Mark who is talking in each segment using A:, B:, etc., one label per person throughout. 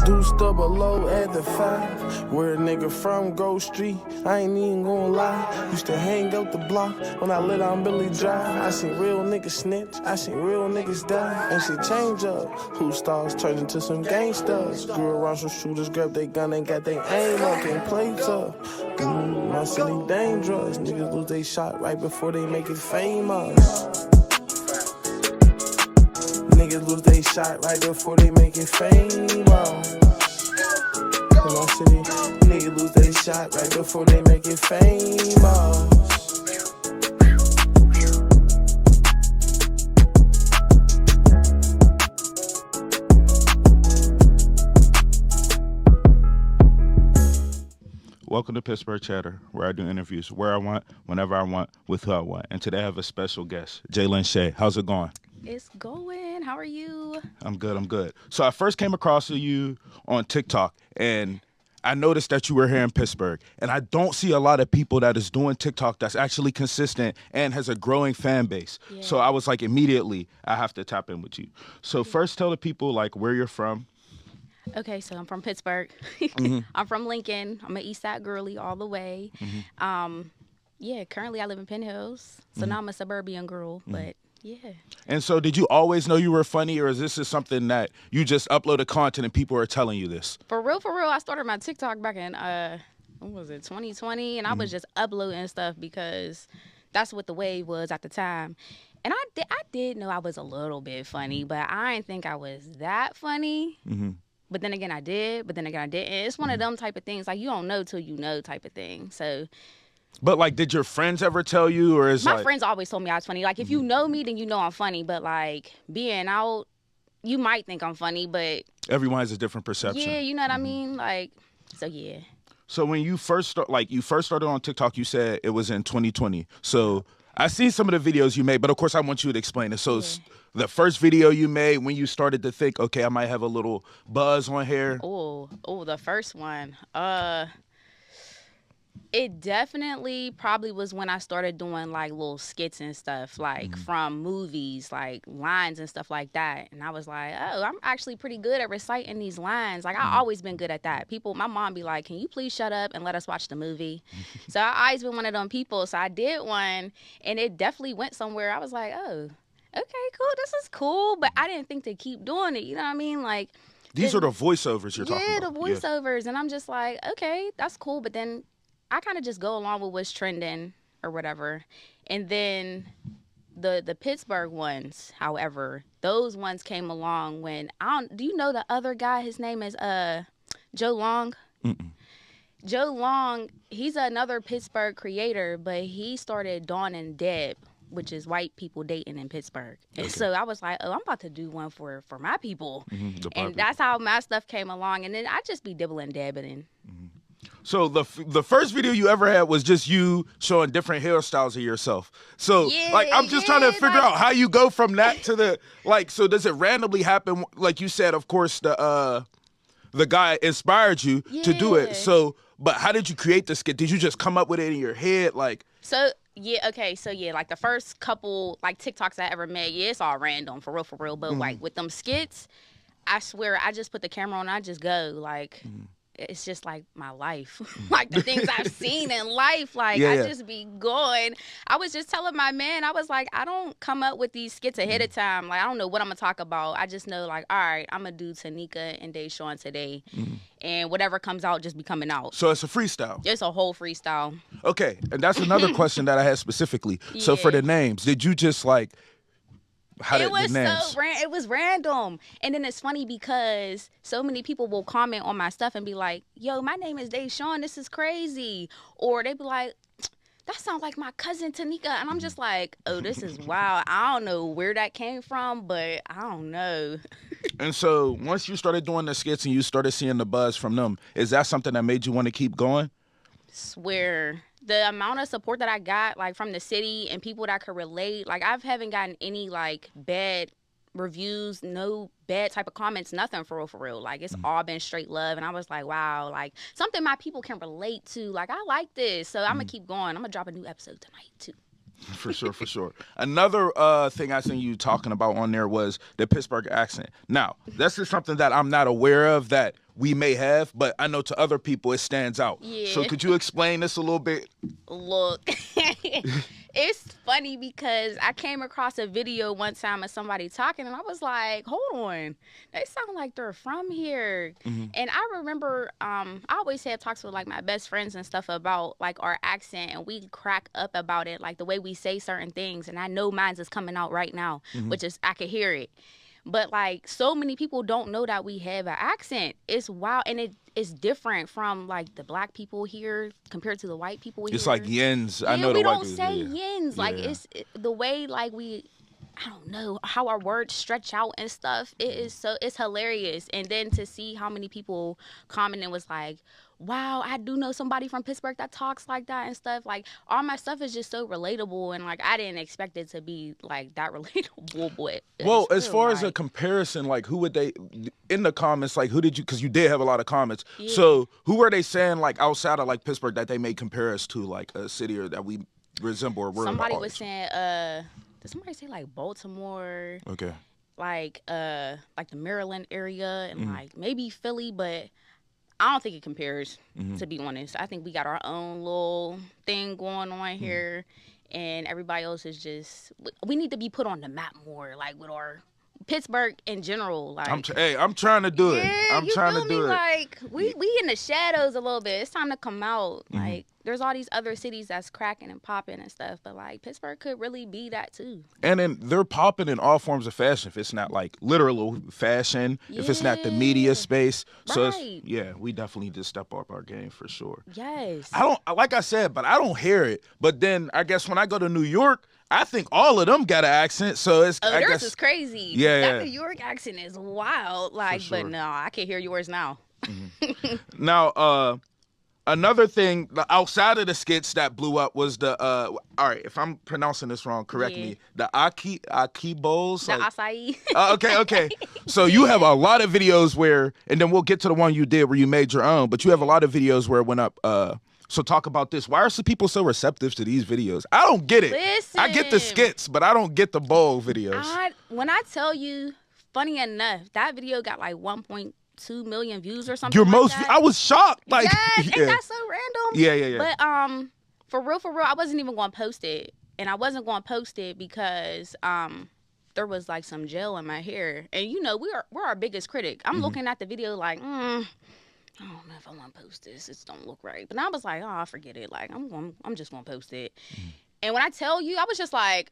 A: Deuced up below at the 5. Where a nigga from Grove Street, I ain't even gonna lie. Used to hang out the block when I lit on Billy Drive. I seen real niggas snitch, I seen real niggas die. And shit change up. Who stars turned into some gangsters. Grew around some shooters, grabbed they gun and got they aim up and play tough. My city dangerous. Niggas lose they shot right before they make it famous. Niggas lose they shot right before they make it famous. In my city, niggas lose they shot right before they make it famous.
B: Welcome to Pittsburgh Chatter, where I do interviews where I want, whenever I want, with who I want. And today I have a special guest, JalynChae. How's it going?
C: It's going. How are you?
B: I'm good. So I first came across you on TikTok, and I noticed that you were here in Pittsburgh. And I don't see a lot of people that is doing TikTok that's actually consistent and has a growing fan base. Yeah. So I was like, immediately, I have to tap in with you. So first tell the people, like, where you're from.
C: Okay, so I'm from Pittsburgh. Mm-hmm. I'm from Lincoln. I'm an East Side girly all the way. Mm-hmm. Currently I live in Penn Hills. So now I'm a suburban girl, but yeah. And
B: so did you always know you were funny, or is this something that you just uploaded content and people are telling you this?
C: For real, I started my TikTok back in, 2020? And I was just uploading stuff because that's what the wave was at the time. And I did know I was a little bit funny, but I didn't think I was that funny. Mm-hmm. But then again, I did. But then again, I didn't. It's one of them type of things. Like, you don't know till you know type of thing. So.
B: But, like, did your friends ever tell you, or is
C: my friends always told me I was funny. Like, if you know me, then you know I'm funny. But, like, being out, you might think I'm funny, but.
B: Everyone has a different perception.
C: Yeah, you know what I mean? Like, so, yeah.
B: So, when you first started on TikTok, you said it was in 2020. So, I see some of the videos you made, but, of course, I want you to explain it. So, the first video you made, when you started to think, okay, I might have a little buzz on here.
C: Oh, the first one. It definitely probably was when I started doing like little skits and stuff, like from movies, like lines and stuff like that. And I was like, oh, I'm actually pretty good at reciting these lines. Like, I always been good at that. My mom be like, can you please shut up and let us watch the movie? So I always been one of them people. So I did one, and it definitely went somewhere. I was like, oh, okay, cool. This is cool. But I didn't think to keep doing it. You know what I mean? Like,
B: these are the voiceovers you're talking about.
C: Yeah, the voiceovers. And I'm just like, okay, that's cool. But then I kind of just go along with what's trending or whatever. And then the Pittsburgh ones, however, those ones came along when do you know the other guy? His name is Joe Long. Mm-mm. Joe Long, he's another Pittsburgh creator, but he started Dawn and Deb, which is white people dating in Pittsburgh. Okay. And so I was like, oh, I'm about to do one for my people. And that's how my stuff came along. And then I just be dibbling dabbing.
B: So the first video you ever had was just you showing different hairstyles of yourself. So I'm just trying to figure out how you go from that to the so does it randomly happen? Like you said, of course, the guy inspired you to do it. So, but how did you create the skit? Did you just come up with it in your head? Like
C: like the first couple like TikToks I ever made, it's all random for real. But like with them skits, I swear I just put the camera on and I just go like. It's just like my life, like the things I've seen in life. Like I just be going. I was just telling my man, I was like, I don't come up with these skits ahead of time. Like I don't know what I'm gonna talk about. I just know like, all right, I'm gonna do Tanika and Deshaun today, and whatever comes out just be coming out.
B: So it's a freestyle.
C: It's a whole freestyle.
B: Okay, and that's another question that I had specifically. Yeah. So for the names, did you just like?
C: It was random. And then it's funny because so many people will comment on my stuff and be like, yo, my name is Deshaun, this is crazy. Or they be like, that sounds like my cousin Tanika. And I'm just like, oh, this is wild. I don't know where that came from, but I don't know.
B: And so once you started doing the skits and you started seeing the buzz from them, is that something that made you want to keep going?
C: Swear. The amount of support that I got, like, from the city and people that could relate, like, I haven't gotten any, like, bad reviews, no bad type of comments, nothing for real. Like, it's all been straight love. And I was like, wow, like, something my people can relate to. Like, I like this. So I'm going to keep going. I'm going to drop a new episode tonight, too.
B: For sure, for sure. Another thing I seen you talking about on there was the Pittsburgh accent. Now, this is something that I'm not aware of that we may have, but I know to other people it stands out.
C: Yeah.
B: So could you explain this a little bit?
C: Look, it's funny because I came across a video one time of somebody talking, and I was like, hold on, they sound like they're from here. And I remember I always had talks with like my best friends and stuff about like our accent, and we crack up about it, like the way we say certain things. And I know mine's is coming out right now, which is I could hear it. But like so many people don't know that we have an accent. It's wild, and it's different from like the black people here compared to the white people here.
B: It's like yins.
C: Yeah,
B: I know
C: we
B: the white
C: don't
B: people.
C: say
B: Yeah.
C: yins. Like
B: Yeah.
C: the way like I don't know how our words stretch out and stuff. It's hilarious. And then to see how many people commented was like, wow, I do know somebody from Pittsburgh that talks like that and stuff. Like all my stuff is just so relatable, and like I didn't expect it to be like that relatable. But
B: Well,
C: it's
B: as
C: real,
B: far as a
C: like,
B: comparison, like who would they in the comments? Like who did you? Because you did have a lot of comments.
C: Yeah.
B: So who were they saying like outside of like Pittsburgh that they may compare us to, like a city or that we resemble or we're in the
C: somebody
B: arts?
C: was saying, did somebody say like Baltimore,
B: Okay.
C: like the Maryland area, and
B: Mm-hmm.
C: like maybe Philly, but I don't think it compares, to be honest. I think we got our own little thing going on
B: Mm-hmm.
C: here, and everybody else is just, we need to be put on the map more, like with our Pittsburgh in general. Like,
B: I'm trying to do it.
C: yeah,
B: I'm
C: you
B: trying
C: feel
B: to
C: me?
B: do it.
C: Like we in the shadows a little bit. It's time to come out.
B: Mm-hmm.
C: Like there's all these other cities that's cracking and popping and stuff, but like Pittsburgh could really be that too.
B: And then they're popping in all forms of fashion. If it's not like literal fashion, if it's not the media
C: Yeah.
B: space. So
C: Right.
B: it's, yeah, we definitely need to step up our game for sure.
C: Yes.
B: I don't, like I said, but I don't hear it. But then I guess when I go to New York, I think all of them got an accent. So it's,
C: Oh,
B: I
C: theirs
B: guess,
C: is crazy.
B: Yeah,
C: That
B: yeah.
C: New York accent is wild. Like,
B: sure.
C: but no, I can hear yours now.
B: Now, another thing outside of the skits that blew up was the all right, if I'm pronouncing this wrong, correct
C: Yeah.
B: me. The Aki bowls.
C: The
B: like-
C: acai.
B: okay. So you have a lot of videos where, and then we'll get to the one you did where you made your own, but you have a lot of videos where it went up. So talk about this. Why are some people so receptive to these videos? I don't get it. I get the
C: Listen.
B: skits, but I don't get the bowl videos.
C: When I tell you, funny enough, that video got like 1.2 million views or something.
B: Your
C: like
B: most,
C: that.
B: I was shocked. Like,
C: Yes,
B: yeah.
C: and that's so random.
B: Yeah.
C: But for real, I wasn't even going to post it, and I wasn't going to post it because there was like some gel in my hair, and you know we're our biggest critic. I'm looking at the video like, I don't know if I want to post this. It don't look right. But I was like, oh, forget it. Like I'm just gonna post it. And when I tell you, I was just like,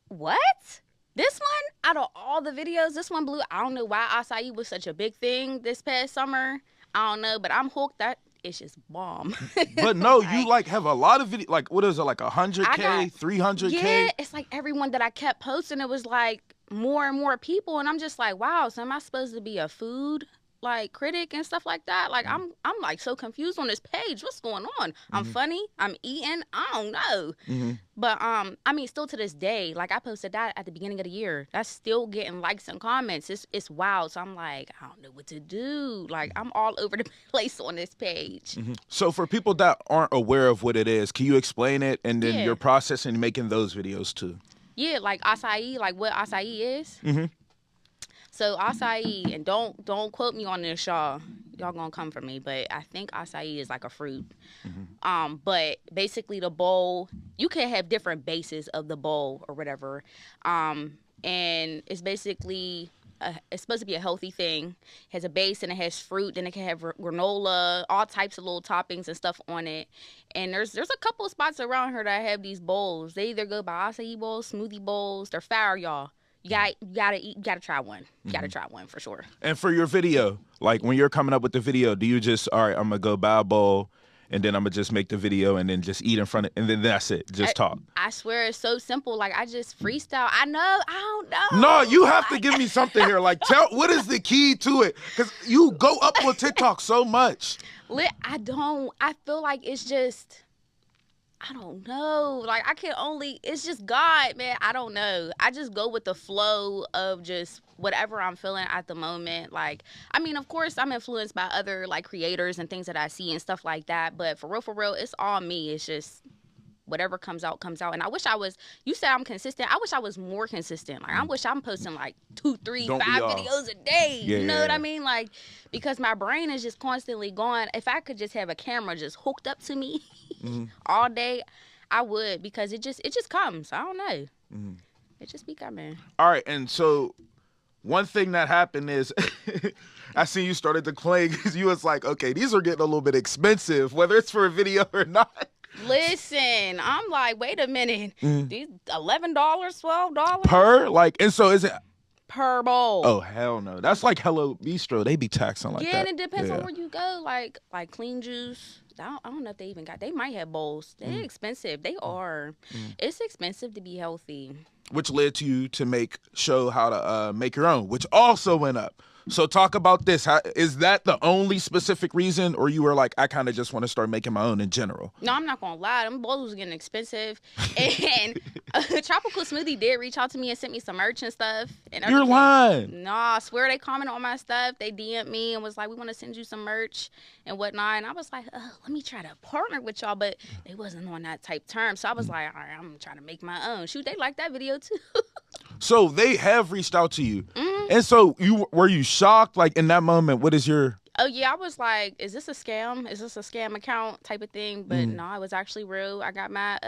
C: what? This one, out of all the videos, this one blew. I don't know why acai was such a big thing this past summer. I don't know, but I'm hooked. That it's just bomb.
B: But no, you like have a lot of video. Like, what is it? Like 100K,
C: I got-
B: 300K.
C: Yeah, it's like everyone that I kept posting, it was like more and more people, and I'm just like, wow. So am I supposed to be a food like critic and stuff like that? Like I'm like so confused on this page. What's going on? I'm funny. I'm eating. I don't know. But I mean, still to this day, like I posted that at the beginning of the year. That's still getting likes and comments. It's wild. So I'm like, I don't know what to do. Like I'm all over the place on this page.
B: So for people that aren't aware of what it is, can you explain it and then
C: Yeah.
B: your process in making those videos too?
C: Yeah, like acai, like what acai is. So acai, and don't quote me on this, y'all. Y'all gonna come for me, but I think acai is like a fruit. But basically the bowl, you can have different bases of the bowl or whatever. And it's basically it's supposed to be a healthy thing. It has a base and it has fruit. Then it can have granola, all types of little toppings and stuff on it. And there's a couple of spots around here that have these bowls. They either go by acai bowls, smoothie bowls. They're fire, y'all. You gotta try one. You gotta try one for sure.
B: And for your video, like when you're coming up with the video, do you just, all right, I'm gonna go buy a bowl and then I'm gonna just make the video and then just eat in front of, and then that's it, just talk.
C: I swear it's so simple. Like I just freestyle. I don't know.
B: No, you have to give me something here. Like, tell, what is the key to it? Because you go up on TikTok so much.
C: I feel like it's just, I don't know. Like it's just God, man. I don't know. I just go with the flow of just whatever I'm feeling at the moment. Like, I mean, of course I'm influenced by other like creators and things that I see and stuff like that. But for real, it's all me. It's just whatever comes out, comes out. And I wish I was, you said I'm consistent. I wish I was more consistent. Like, I wish I'm posting like 2, 3,
B: Don't
C: 5
B: be off.
C: videos a day.
B: Yeah,
C: you know
B: yeah,
C: what I
B: yeah.
C: mean? Like, because my brain is just constantly going. If I could just have a camera just hooked up to me all day, I would, because it just comes. I don't know. It just be coming.
B: All right, and so one thing that happened is I seen you started to complain because you was like, okay, these are getting a little bit expensive, whether it's for a video or not.
C: Listen, I'm like, wait a minute. These $11, $12
B: Per? Like, and so is it?
C: per bowl.
B: Oh, hell no. That's like Hello Bistro. They be taxing like
C: yeah,
B: that.
C: and it depends
B: Yeah.
C: on where you go. Like Clean Juice. I don't know if they even got. They might have bowls. They're expensive. They are. It's expensive to be healthy.
B: Which led to you to show how to make your own, which also went up. So talk about this. Is that the only specific reason, or you were like, I kind of just want to start making my own in general?
C: No, I'm not gonna lie. Them bowls was getting expensive, and Tropical Smoothie did reach out to me and sent me some merch and stuff. And
B: You're
C: everything.
B: lying.
C: Nah, I swear they commented on my stuff. They DM'd me and was like, we want to send you some merch and whatnot. And I was like, let me try to partner with y'all, but they wasn't on that type term. So I was like, all right, I'm trying to make my own. Shoot, they like that video too.
B: So they have reached out to you, and so were you shocked? Like in that moment, what is your?
C: Oh yeah, I was like, is this a scam? Is this a scam account type of thing? But no, it was actually real. I got my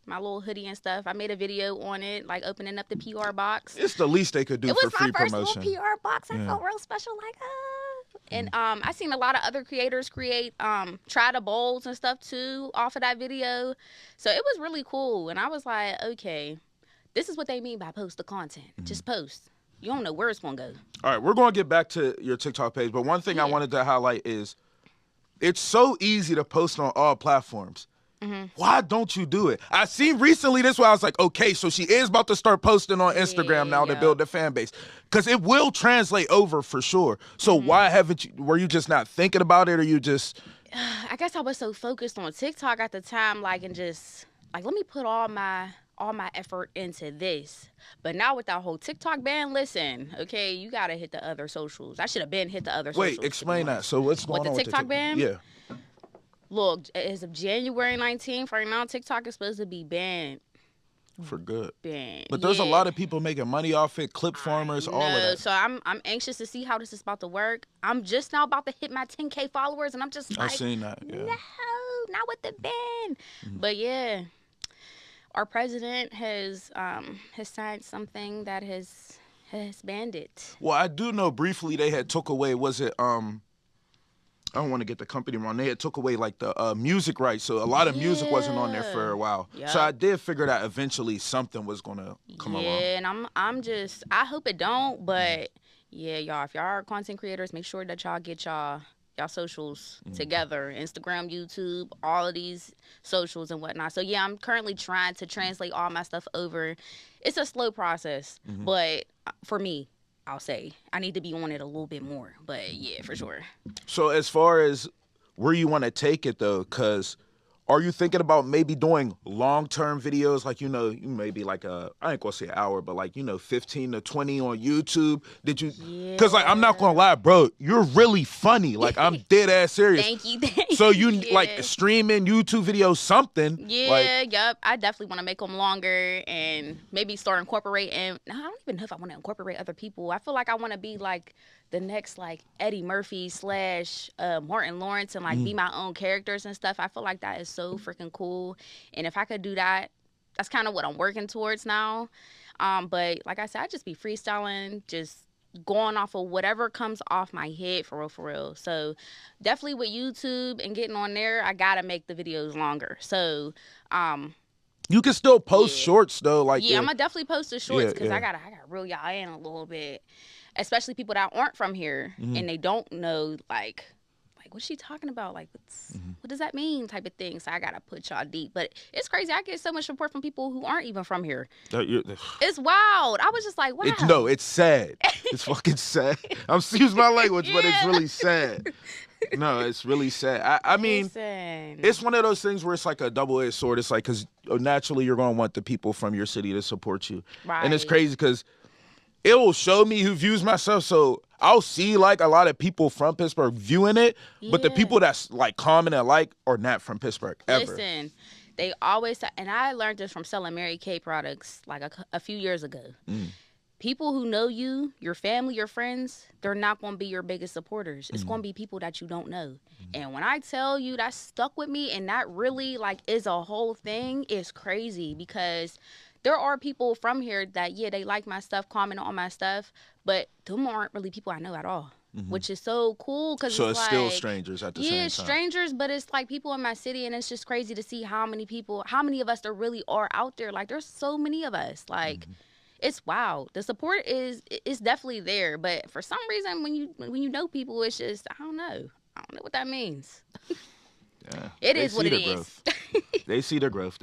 C: my little hoodie and stuff. I made a video on it, like opening up the PR box.
B: It's the least they could do
C: It
B: for
C: was
B: free
C: my first
B: promotion.
C: little PR box. I felt real special, like And I seen a lot of other creators create try to bowls and stuff too off of that video. So it was really cool. And I was like, okay, this is what they mean by post the content. Just post. You don't know where it's gonna go.
B: All right, we're going to get back to your TikTok page, but one thing I wanted to highlight is it's so easy to post on all platforms. Why don't you do it? I seen recently this where I was like, okay, so she is about to start posting on Instagram now to build the fan base, because it will translate over for sure. So why haven't you? Were you just not thinking about it, or you just?
C: I guess I was so focused on TikTok at the time, like, and just like, let me put all my effort into this. But now with that whole TikTok ban, listen, okay, you gotta hit the other socials. I should have been hit the other socials.
B: Wait, explain that. So what's going
C: What, the
B: on
C: TikTok
B: with
C: ban?
B: Yeah.
C: Look, as of January 19th, right now, TikTok is supposed to be banned.
B: For good.
C: Banned.
B: But there's a lot of people making money off it, clip farmers, all of that.
C: So I'm anxious to see how this is about to work. I'm just now about to hit my 10K followers, and I'm just
B: I
C: like,
B: seen that. Yeah.
C: no, not with the ban. But yeah, our president has signed something that has banned it.
B: Well, I do know briefly they had took away, was it I don't want to get the company wrong. They had took away like the music rights, so a lot of music wasn't on there for a while.
C: Yep.
B: So I did figure that eventually something was gonna come along.
C: Yeah, and I hope it don't, but yeah, y'all, if y'all are content creators, make sure that y'all get y'all socials together. Instagram, YouTube, all of these socials and whatnot. So yeah, I'm currently trying to translate all my stuff over. It's a slow process, but for me, I'll say I need to be on it a little bit more, but yeah, for sure.
B: So as far as where you want to take it though, because are you thinking about maybe doing long-term videos, like, you maybe like I ain't gonna say an hour, but like, 15 to 20 on YouTube? Did you? Because like, I'm not gonna lie, bro, you're really funny. Like, I'm dead ass serious.
C: Thank you.
B: So you like streaming YouTube videos, something?
C: Yeah, yup. I definitely want to make them longer and maybe start incorporating. I don't even know if I want to incorporate other people. I feel like I want to be like the next like Eddie Murphy / Martin Lawrence and like be my own characters and stuff. I feel like that is so freaking cool. And if I could do that, that's kind of what I'm working towards now. But like I said, I just be freestyling, just going off of whatever comes off my head, for real. So definitely with YouTube and getting on there, I gotta make the videos longer. So
B: you can still post shorts though, like
C: I'm gonna definitely post the shorts because
B: yeah.
C: I gotta reel y'all in a little bit, especially people that aren't from here and they don't know like what's she talking about, like what does that mean, type of thing. So I gotta put y'all deep. But it's crazy, I get so much support from people who aren't even from here. It's wild. I was just like, wow.
B: It's sad. It's fucking sad. I'm excuse my language, but it's really sad. No, it's really sad. I mean, it's one of those things where it's like a double-edged sword. It's like, because naturally you're going to want the people from your city to support you.
C: Right.
B: And it's crazy because it will show me who views my stuff. So I'll see like a lot of people from Pittsburgh viewing it, but the people that's like comment and like are not from Pittsburgh ever.
C: Listen, They always, and I learned this from selling Mary Kay products like a few years ago. People who know you, your family, your friends, they're not going to be your biggest supporters. It's going to be people that you don't know. And when I tell you that stuck with me, and that really like is a whole thing, it's crazy, because there are people from here that, yeah, they like my stuff, comment on my stuff, but them aren't really people I know at all. Which is so cool, because
B: So
C: it's
B: it's
C: like,
B: still strangers at the same time.
C: Yeah, strangers, but it's like people in my city, and it's just crazy to see how many of us there really are out there. Like, there's so many of us. Like, it's wow. The support is definitely there, but for some reason, when you know people, it's just, I don't know what that means.
B: Yeah,
C: it is what it is.
B: They see the growth.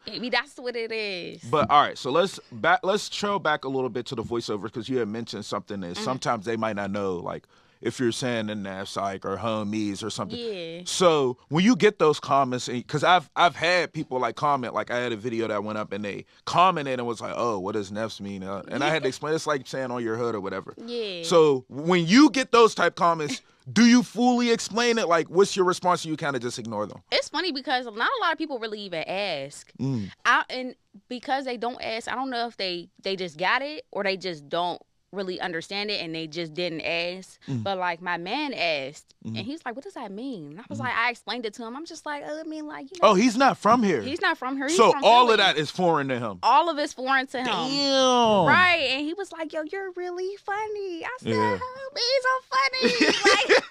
C: Maybe that's what it is.
B: But all right, so let's trail back a little bit to the voiceover, because you had mentioned something that sometimes they might not know, like if you're saying in that psych or homies or something.
C: Yeah.
B: So when you get those comments, because I've had people like comment, like I had a video that went up and they commented and was like, oh, what does Neffs mean? And I had to explain, it's like saying on your hood or whatever.
C: Yeah.
B: So when you get those type comments, do you fully explain it? Like, what's your response? Or you kind of just ignore them?
C: It's funny because not a lot of people really even ask. And because they don't ask, I don't know if they just got it or they just don't really understand it and they just didn't ask. But like my man asked, and he's like, what does that mean? And I was like, I explained it to him. I'm just like, oh, I mean, like, you know.
B: Oh, he's not from here.
C: He's not from here. He's
B: so
C: from
B: all
C: Philly.
B: of that is foreign to him.
C: All of it's foreign to him.
B: Damn.
C: Right. And he was like, yo, you're really funny. I said, oh, he's so funny. Like,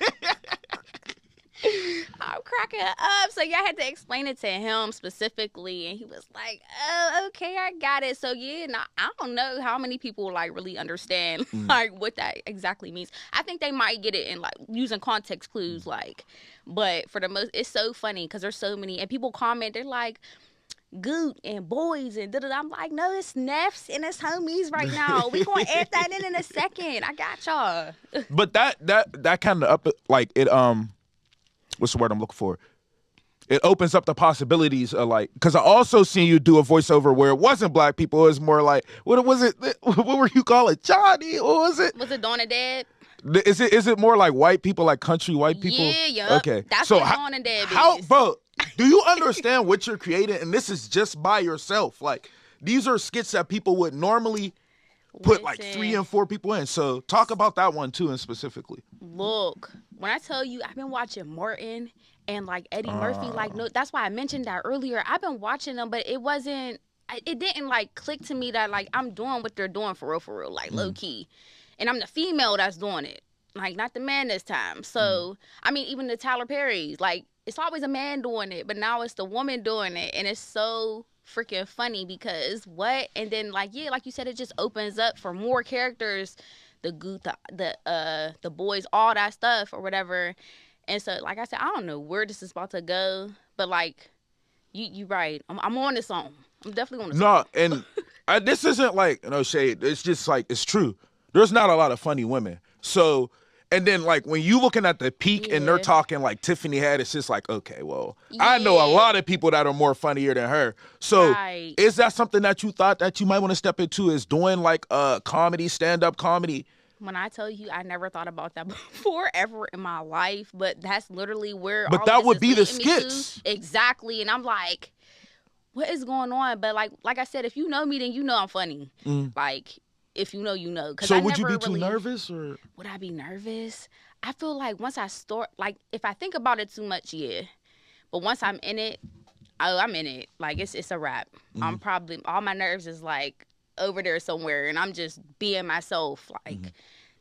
C: I'm cracking up. So yeah, I had to explain it to him specifically, and he was like, oh, okay, I got it. So yeah, I don't know how many people like really understand like what that exactly means. I think they might get it in like using context clues, like, but for the most, it's so funny because there's so many, and people comment, they're like, Goot and boys and da-da-da. I'm like, no, it's Neffs and it's homies right now. We gonna add that in a second. I got y'all.
B: But that kind of up, like, it what's the word I'm looking for? It opens up the possibilities of, like, because I also seen you do a voiceover where it wasn't black people. It was more like, what was it? What were you call it? Johnny? What was it?
C: Was it Dawn and Dad?
B: Is it more like white people, like country white people?
C: Yeah.
B: Okay.
C: That's
B: so
C: what Dawn and Dad is.
B: Bro, do you understand what you're creating? And this is just by yourself. Like, these are skits that people would normally put like 3 and 4 people in. So talk about that one too, and specifically.
C: Look, when I tell you, I've been watching Martin and like Eddie Murphy. Like, no, that's why I mentioned that earlier. I've been watching them, but it didn't like click to me that like I'm doing what they're doing for real, like low key, and I'm the female that's doing it, like not the man this time. So I mean, even the Tyler Perry's, like it's always a man doing it, but now it's the woman doing it, and it's so freaking funny because what? And then like, yeah, like you said, it just opens up for more characters, the Goot, the boys, all that stuff or whatever. And so, like I said, I don't know where this is about to go, but like, you right. I'm on this song. I'm definitely on this song.
B: No, and this isn't like, no shade. It's just like, it's true. There's not a lot of funny women. So, and then like when you looking at the peak and they're talking like Tiffany had, it's just like, okay, well, I know a lot of people that are more funnier than her. So is that something that you thought that you might want to step into, is doing like comedy, stand-up comedy?
C: When I tell you, I never thought about that before ever in my life, but that's literally where.
B: But that would be the skits.
C: Exactly, and I'm like, what is going on? But like I said, if you know me, then you know I'm funny. Like, if you know, you know.
B: So would you be too nervous, or
C: would I be nervous? I feel like once I start, like if I think about it too much, yeah. But once I'm in it, I'm in it. Like it's a wrap. I'm probably, all my nerves is like over there somewhere, and I'm just being myself. Like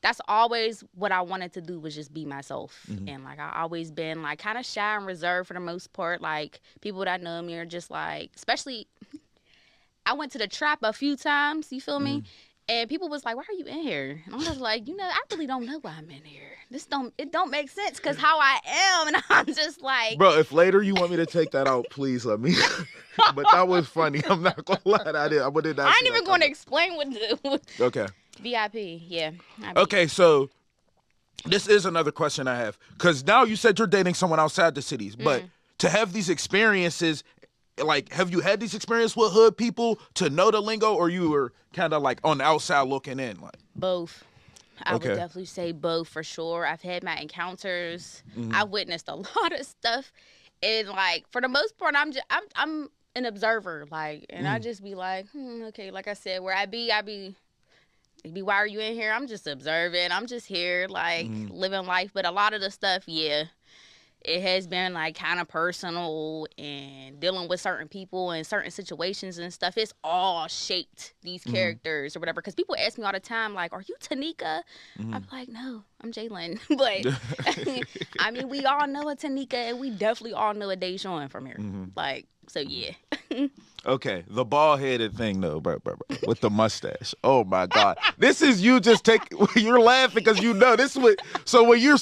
C: that's always what I wanted to do, was just be myself. And like I always been like kind of shy and reserved for the most part. Like people that know me are just like, especially I went to the trap a few times, you feel me? And people was like, why are you in here? And I'm just like, I really don't know why I'm in here. It don't make sense because how I am. And I'm just like,
B: bro, if later you want me to take that out, please let me. But that was funny. I'm not gonna lie. I ain't
C: even going to explain what
B: okay.
C: VIP, yeah.
B: Okay, so this is another question I have, because now you said you're dating someone outside the cities, but to have these experiences, like, have you had these experiences with hood people to know the lingo, or you were kind of like on the outside looking in? Like
C: both. I would definitely say both for sure. I've had my encounters. I witnessed a lot of stuff And like for the most part, I'm an observer, like, and I just be like, okay, like I said, where I be, why are you in here? I'm just observing. I'm just here, like, living life. But a lot of the stuff, yeah, it has been, like, kind of personal and dealing with certain people and certain situations and stuff. It's all shaped these characters or whatever. Because people ask me all the time, like, are you Tanika? I'm like, no, I'm Jalyn. But, I mean, we all know a Tanika, and we definitely all know a Deshawn from here. Like, so, yeah.
B: Okay, the bald-headed thing, though, bro, with the mustache. Oh, my God. This is you just you're laughing because you know. This is what, so when you're,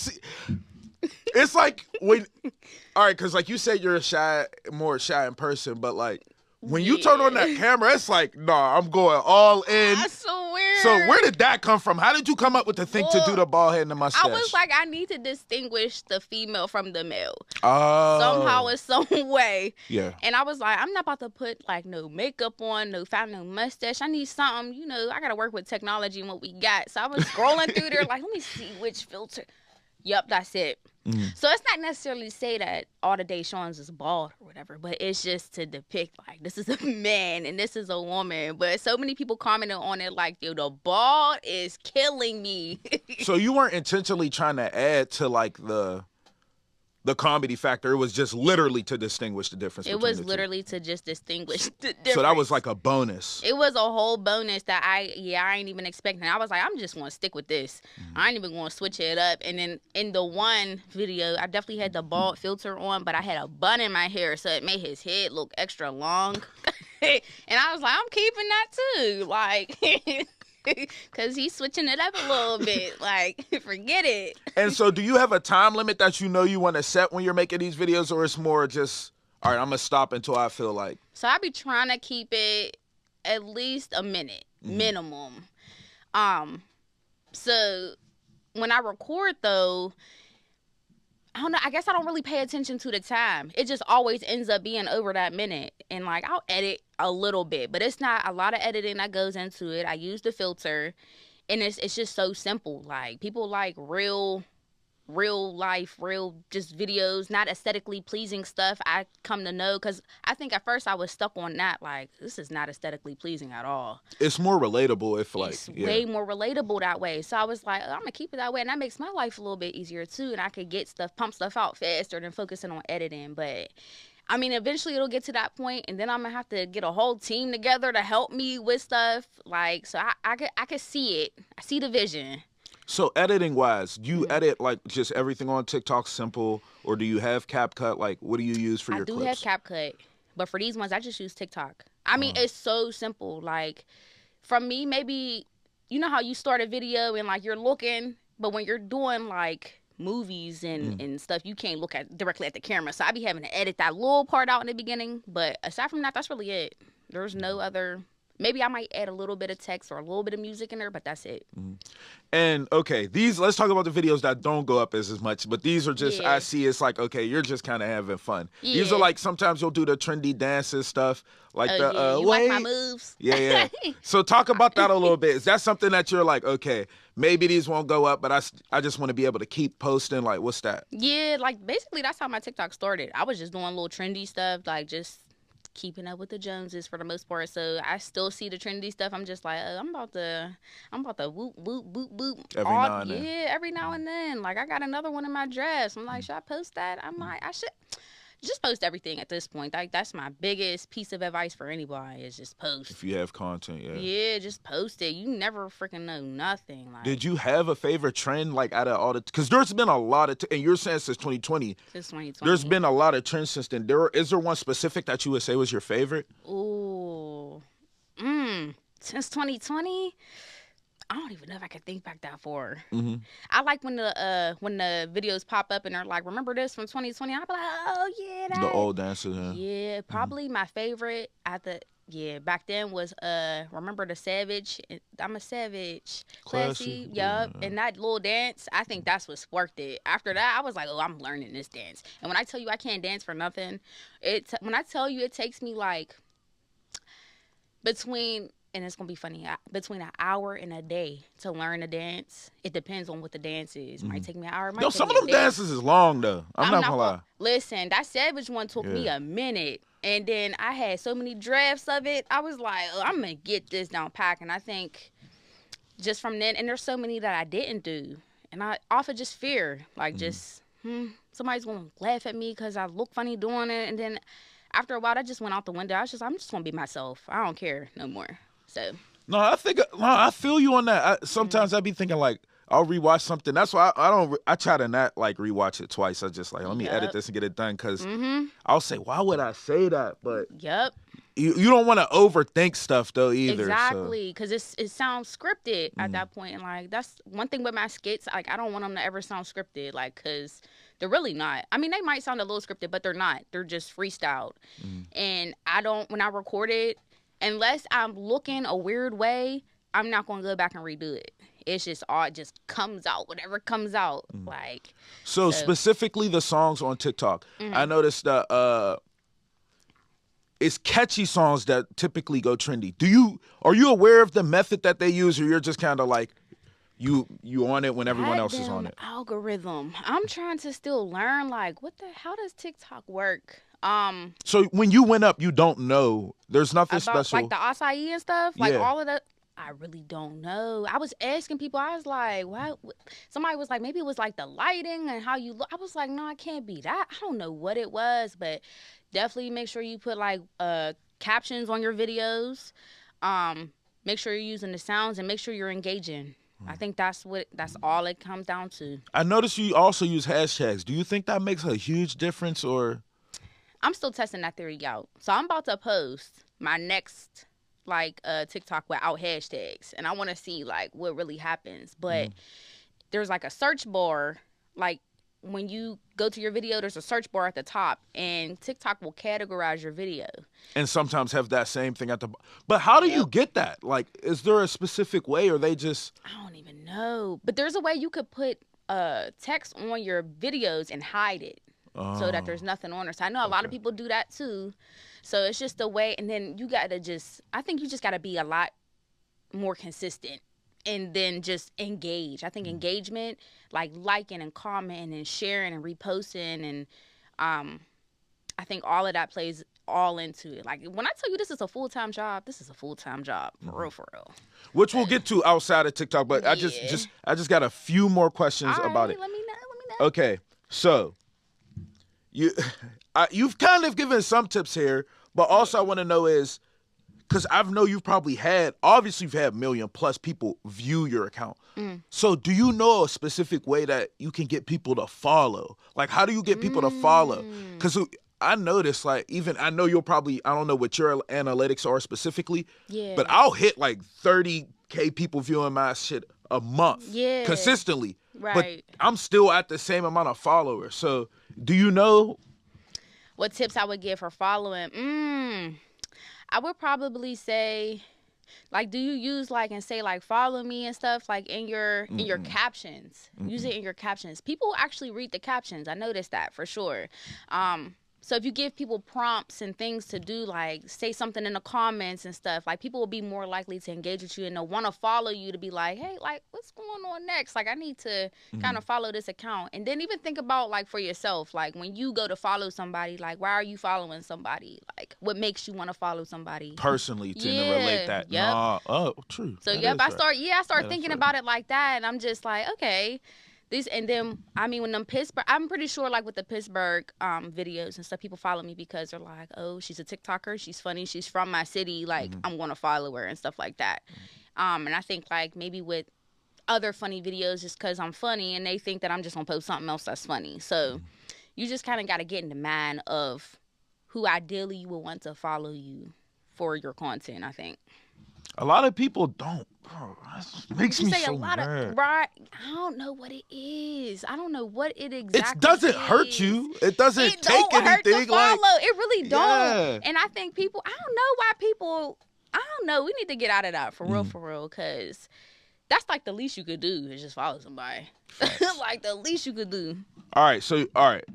B: it's like, when, all right, because like you said, you're more shy in person, but like, when you turn on that camera, it's like, nah, I'm going all in.
C: I swear.
B: So where did that come from? How did you come up with the thing to do the bald head and the mustache?
C: I was like, I need to distinguish the female from the male.
B: Oh.
C: Somehow in some way.
B: Yeah.
C: And I was like, I'm not about to put like no makeup on, no mustache. I need something, you know, I got to work with technology and what we got. So I was scrolling through there like, let me see which filter. Yep, that's it. So it's not necessarily to say that all the Deshawn's is bald or whatever, but it's just to depict like this is a man and this is a woman. But so many people commented on it like, yo, the bald is killing me.
B: So you weren't intentionally trying to add to like the comedy factor. It was just literally to distinguish the difference.
C: It was literally to just distinguish the difference.
B: So that was like a bonus.
C: It was a whole bonus that I ain't even expecting. I was like, I'm just going to stick with this. I ain't even going to switch it up. And then in the one video, I definitely had the bald filter on, but I had a bun in my hair, so it made his head look extra long. And I was like, I'm keeping that too. Like... Because he's switching it up a little bit. Like, forget it.
B: And so do you have a time limit that you know you want to set when you're making these videos, or it's more just, all right, I'm going to stop until I feel like...
C: So I be trying to keep it at least a minute, minimum. So when I record, though, I don't know, I guess I don't really pay attention to the time. It just always ends up being over that minute. And, like, I'll edit a little bit, but it's not a lot of editing that goes into it. I use the filter, and it's just so simple. Like, people like real life, just videos, not aesthetically pleasing stuff. I come to know, because I think at first I was stuck on that. Like, this is not aesthetically pleasing at all.
B: It's more relatable if like...
C: It's way more relatable that way. So I was like, I'm going to keep it that way. And that makes my life a little bit easier too. And I could pump stuff out faster than focusing on editing. But I mean, eventually it'll get to that point, and then I'm going to have to get a whole team together to help me with stuff. Like, so I could see it. I see the vision.
B: So editing wise, do you edit like just everything on TikTok simple, or do you have CapCut? Like, what do you use for your clips?
C: I do have CapCut, but for these ones, I just use TikTok. I mean, it's so simple. Like, from me, maybe, you know how you start a video and like you're looking, but when you're doing like movies and stuff, you can't look directly at the camera. So I be having to edit that little part out in the beginning. But aside from that, that's really it. There's no other... Maybe I might add a little bit of text or a little bit of music in there, but that's it.
B: And, okay, let's talk about the videos that don't go up as much, but these are just, I see it's like, okay, you're just kind of having fun. These are like, sometimes you'll do the trendy dances stuff, like
C: you like my moves?
B: Yeah. So talk about that a little bit. Is that something that you're like, okay, maybe these won't go up, but I just want to be able to keep posting? Like, what's that? Yeah,
C: like, basically that's how my TikTok started. I was just doing little trendy stuff, like just keeping up with the Joneses for the most part. So I still see the trendy stuff. I'm just like, I'm about to whoop whoop whoop whoop
B: every now and then.
C: Yeah, every now and then. Like, I got another one in my dress. I'm like, should I post that? I'm like, I should just post everything at this point. Like, that's my biggest piece of advice for anybody, is just post.
B: If you have content,
C: yeah, just post it. You never freaking know nothing. Like,
B: did you have a favorite trend, like, out of all the... Because there's been a lot of... and you're saying since 2020.
C: Since 2020.
B: There's been a lot of trends since then. Is there one specific that you would say was your favorite?
C: Ooh. Since 2020? I don't even know if I can think back that far. I like when the videos pop up and they're like, remember this from 2020? I'll be like, oh, yeah, that.
B: The old dances.
C: Yeah, probably my favorite back then was remember the Savage? I'm a Savage. Classy. Yup. And that little dance, I think that's what sparked it. After that, I was like, oh, I'm learning this dance. And when I tell you I can't dance for nothing, when I tell you it takes me like between and it's gonna be funny, between an hour and a day to learn a dance. It depends on what the dance is. It might take me an hour. It might
B: Yo,
C: take
B: some
C: me
B: of
C: a
B: them
C: day.
B: dances is long though. I'm not gonna lie.
C: Listen, that Savage one took me a minute, and then I had so many drafts of it. I was like, oh, I'm gonna get this down pack, and I think just from then, and there's so many that I didn't do, and I off of just fear, like just somebody's gonna laugh at me because I look funny doing it, and then after a while, that just went out the window. I'm just gonna be myself. I don't care no more. So.
B: No, I feel you on that. Sometimes I be thinking like I'll rewatch something. That's why I try to not like rewatch it twice. I just like let me edit this and get it done because I'll say why would I say that? But you don't want to overthink stuff though either.
C: Exactly, because it sounds scripted at that point, and like that's one thing with my skits. Like I don't want them to ever sound scripted, like because they're really not. I mean, they might sound a little scripted, but they're not. They're just freestyled, and I don't when I record it. Unless I'm looking a weird way, I'm not going to go back and redo it. It's just all it just comes out, whatever comes out. Like
B: so specifically the songs on TikTok. I noticed that it's catchy songs that typically go trendy. Are you aware of the method that they use, or you're just kind of like you on it when everyone else is on it?
C: Algorithm. I'm trying to still learn like how does TikTok work?
B: So when you went up, you don't know. There's nothing
C: about,
B: special.
C: like the acai and stuff, like all of that. I really don't know. I was asking people. I was like, "What?" Somebody was like, "Maybe it was like the lighting and how you look." I was like, "No, it can't be that." I don't know what it was, but definitely make sure you put like captions on your videos. Make sure you're using the sounds and make sure you're engaging. I think that's all it comes down to.
B: I noticed you also use hashtags. Do you think that makes a huge difference, or?
C: I'm still testing that theory out. So I'm about to post my next TikTok without hashtags, and I want to see like what really happens. But there's like a search bar, like when you go to your video, there's a search bar at the top, and TikTok will categorize your video. And
B: sometimes have that same thing at the. But how do you get that? Like, is there a specific way, or they just?
C: I don't even know. But there's a way you could put text on your videos and hide it. So that there's nothing on her. So I know a lot of people do that too. So it's just a way, and then you gotta I think you just gotta be a lot more consistent and then just engage. I think engagement, like liking and commenting and sharing and reposting, and I think all of that plays all into it. Like when I tell you this is a full-time job, this is a full-time job, for real.
B: Which we'll get to outside of TikTok, but I just got a few more questions about it.
C: Let me know.
B: Okay, so. You've kind of given some tips here, but also I want to know is, because I know you've had 1 million plus people view your account. So do you know a specific way that you can get people to follow? Like, how do you get people to follow? Because I noticed, like, I know you'll probably, I don't know what your analytics are specifically, but I'll hit like 30K people viewing my shit a month consistently. Right. But I'm still at the same amount of followers. So do you know
C: what tips I would give for following? I would probably say, like, do you use and say follow me and stuff in your captions? Use it in your captions. People actually read the captions. I noticed that for sure. So if you give people prompts and things to do, like say something in the comments and stuff, people will be more likely to engage with you, and they'll want to follow you to be like, hey, what's going on next? I need to kind of follow this account. And then even think about for yourself, when you go to follow somebody, why are you following somebody? What makes you want to follow somebody?
B: Personally, to relate that.
C: Yep.
B: Nah, true.
C: So I start thinking about it like that, and I'm just like, okay. And then, when them Pittsburgh, I'm pretty sure, with the Pittsburgh videos and stuff, people follow me because they're like, oh, she's a TikToker, she's funny, she's from my city, I'm going to follow her and stuff like that. And I think, maybe with other funny videos, just because I'm funny, and they think that I'm just going to post something else that's funny. So you just kind of got to get in the mind of who ideally you would want to follow you for your content, I think.
B: A lot of people don't, bro. That makes me so mad.
C: Right? I don't know what it is. I don't know what it exactly is.
B: It doesn't hurt you. It doesn't take anything.
C: Hurt to follow. It really don't. Yeah. And I think people, I don't know why people, I don't know. We need to get out of that for real, because that's the least you could do is just follow somebody. The least you could do.
B: All right.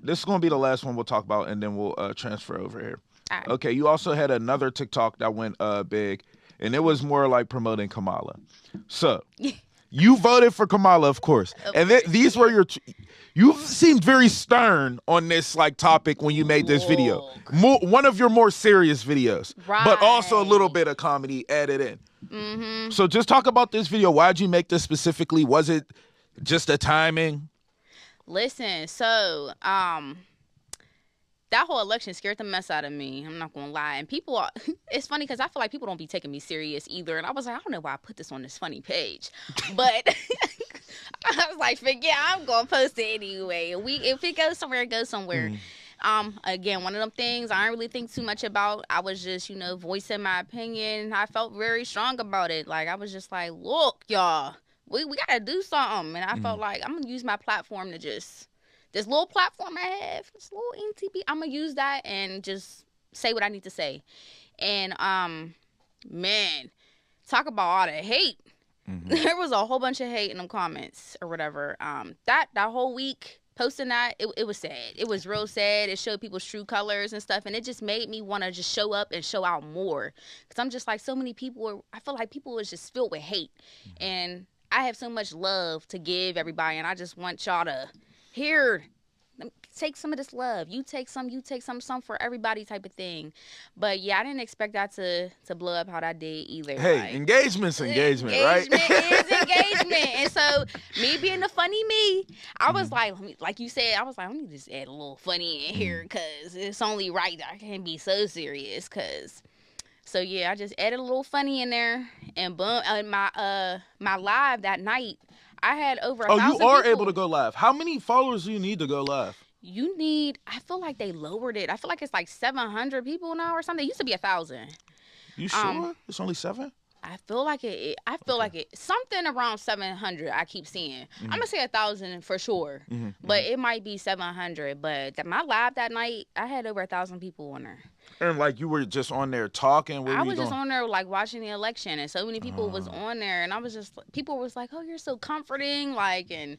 B: This is going to be the last one we'll talk about, and then we'll transfer over here.
C: All right.
B: Okay. You also had another TikTok that went big. and it was more like promoting Kamala. So you voted for Kamala, of course, and these were your. You seemed very stern on this like topic when you made this video. One of your more serious videos, but also a little bit of comedy added in. Mm-hmm. So just talk about this video. Why'd you make this specifically? Was it just a timing?
C: Listen, so that whole election scared the mess out of me. I'm not gonna lie. And people are, it's funny because I feel like people don't be taking me serious either. And I was like, I don't know why I put this on this funny page, but I was like, forget, I'm gonna post it anyway. If it goes somewhere, it goes somewhere. Again, one of them things I didn't really think too much about. I was just, voicing my opinion. I felt very strong about it. Like, I was just like, look, y'all, we gotta do something. And I felt like I'm gonna use my platform to just, this little platform I have, this little NTP, I'm gonna use that and just say what I need to say. And man, talk about all the hate. There was a whole bunch of hate in them comments or whatever. That whole week posting that, it was sad. It was real sad. It showed people's true colors and stuff, and it just made me want to just show up and show out more. Because I'm just like, so many people I feel like people was just filled with hate. And I have so much love to give everybody, and I just want y'all to hear, take some of this love. You take some for everybody type of thing. But yeah, I didn't expect that to blow up how that did either.
B: Hey,
C: like,
B: engagement's engagement, right?
C: Engagement is engagement. And so me being the funny me, I was like you said, I was like, let me just add a little funny in here because it's only right that I can't be so serious. So yeah, I just added a little funny in there, and boom, my live that night, I had over 1,000 people.
B: You are able to go live. How many followers do you need to go live?
C: You need, I feel like they lowered it. I feel like it's like 700 people now or something. It used to be 1,000.
B: You sure? It's only 7?
C: I feel like it, something around 700 I keep seeing. I'm going to say 1,000 for sure, but it might be 700. But my live that night, I had over 1,000 people on there.
B: And like you were just on there talking?
C: I was just on there like watching the election, and so many people was on there, and I was just, people was like, oh, you're so comforting, like, and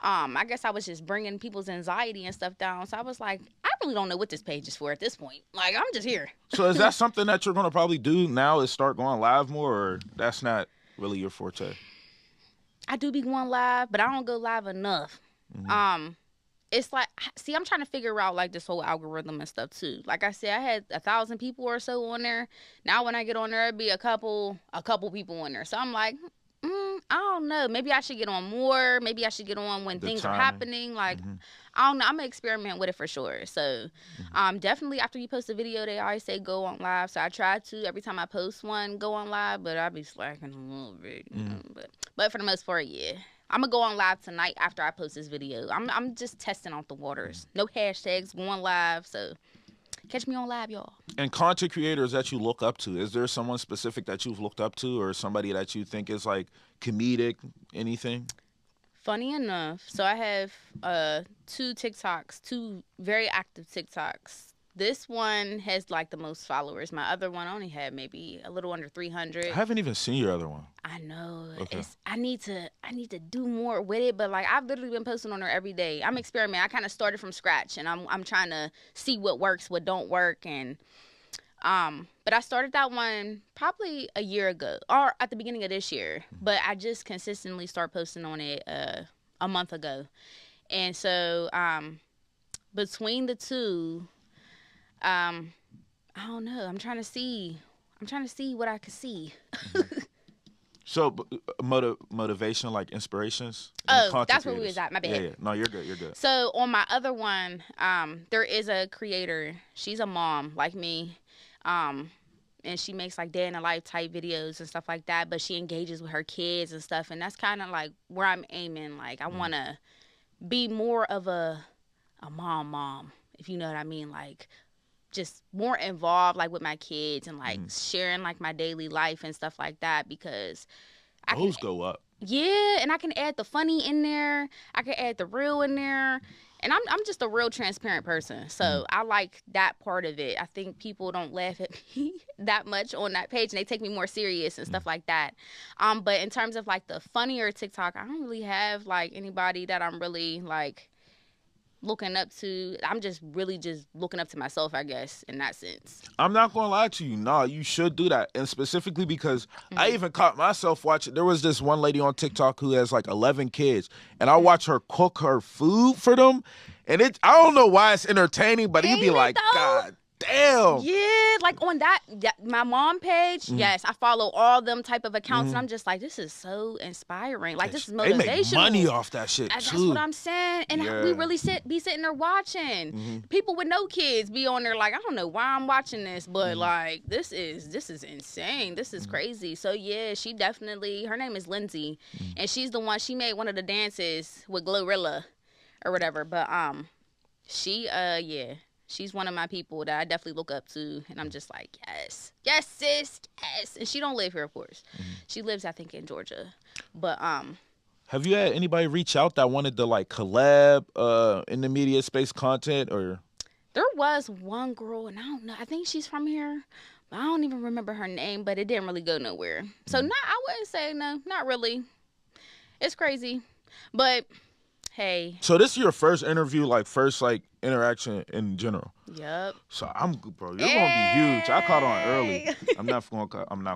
C: I guess I was just bringing people's anxiety and stuff down. So I was like, I really don't know what this page is for at this point. Like, I'm just here.
B: So is that something that you're going to probably do now, is start going live more, or that's not really your forte?
C: I do be going live, but I don't go live enough. It's like, see, I'm trying to figure out like this whole algorithm and stuff too. Like I said, I had 1,000 people or so on there. Now when I get on there, it'd be a couple people on there. So I'm like, I don't know. Maybe I should get on more. Maybe I should get on when things are happening. Like, I don't know. I'm going to experiment with it for sure. So, definitely after you post a video, they always say go on live. So I try to, every time I post one, go on live, but I be slacking a little bit. You know? But for the most part, yeah. I'm going to go on live tonight after I post this video. I'm just testing out the waters. No hashtags, going live. So catch me on live, y'all.
B: And content creators that you look up to, is there someone specific that you've looked up to, or somebody that you think is like comedic, anything?
C: Funny enough, so I have 2 TikToks, 2 very active TikToks. This one has like the most followers. My other one only had maybe a little under 300.
B: I haven't even seen your other one.
C: I know.
B: Okay.
C: I need to do more with it, but like I've literally been posting on there every day. I'm experimenting. I kind of started from scratch, and I'm trying to see what works, what don't work, and but I started that one probably a year ago or at the beginning of this year, but I just consistently started posting on it a month ago. And so between the two, I don't know. I'm trying to see what I can see.
B: So motivation, like inspirations?
C: Oh, that's where we was at. My bad.
B: Yeah. No, you're good.
C: So on my other one, there is a creator. She's a mom like me. And she makes like day in the life type videos and stuff like that, but she engages with her kids and stuff. And that's kind of like where I'm aiming. Like I want to be more of a mom, if you know what I mean. Like just more involved like with my kids and like sharing like my daily life and stuff like that, because
B: those go up.
C: Yeah, and I can add the funny in there. I can add the real in there. And I'm just a real transparent person. So I like that part of it. I think people don't laugh at me that much on that page, and they take me more serious and stuff like that. But in terms of like the funnier TikTok, I don't really have like anybody that I'm really like looking up to. I'm just really just looking up to myself, I guess, in that sense.
B: I'm not gonna lie to you. No, you should do that, and specifically because I even caught myself watching. There was this one lady on TikTok who has like 11 kids, and I watch her cook her food for them, and I don't know why it's entertaining, but you'd be like, God damn.
C: Yeah, like on my mom page, yes, I follow all them type of accounts, and I'm just like, this is so inspiring. Like, this is motivational.
B: They make money off that shit, too.
C: That's what I'm saying. And we really be sitting there watching. People with no kids be on there like, I don't know why I'm watching this, but like, this is insane. This is crazy. So yeah, she definitely, her name is Lindsay, and she's the one, she made one of the dances with Glorilla or whatever. But she's one of my people that I definitely look up to, and I'm just like, yes, sis, yes. And she don't live here, of course. She lives, I think, in Georgia. But
B: have you had anybody reach out that wanted to like collab in the media space content or?
C: There was one girl, and I don't know. I think she's from here, but I don't even remember her name. But it didn't really go nowhere. So I wouldn't say no, not really. It's crazy, but hey.
B: So this is your first interview, like first like interaction in general.
C: Yep.
B: So bro, you're gonna be huge. I caught on early. I'm not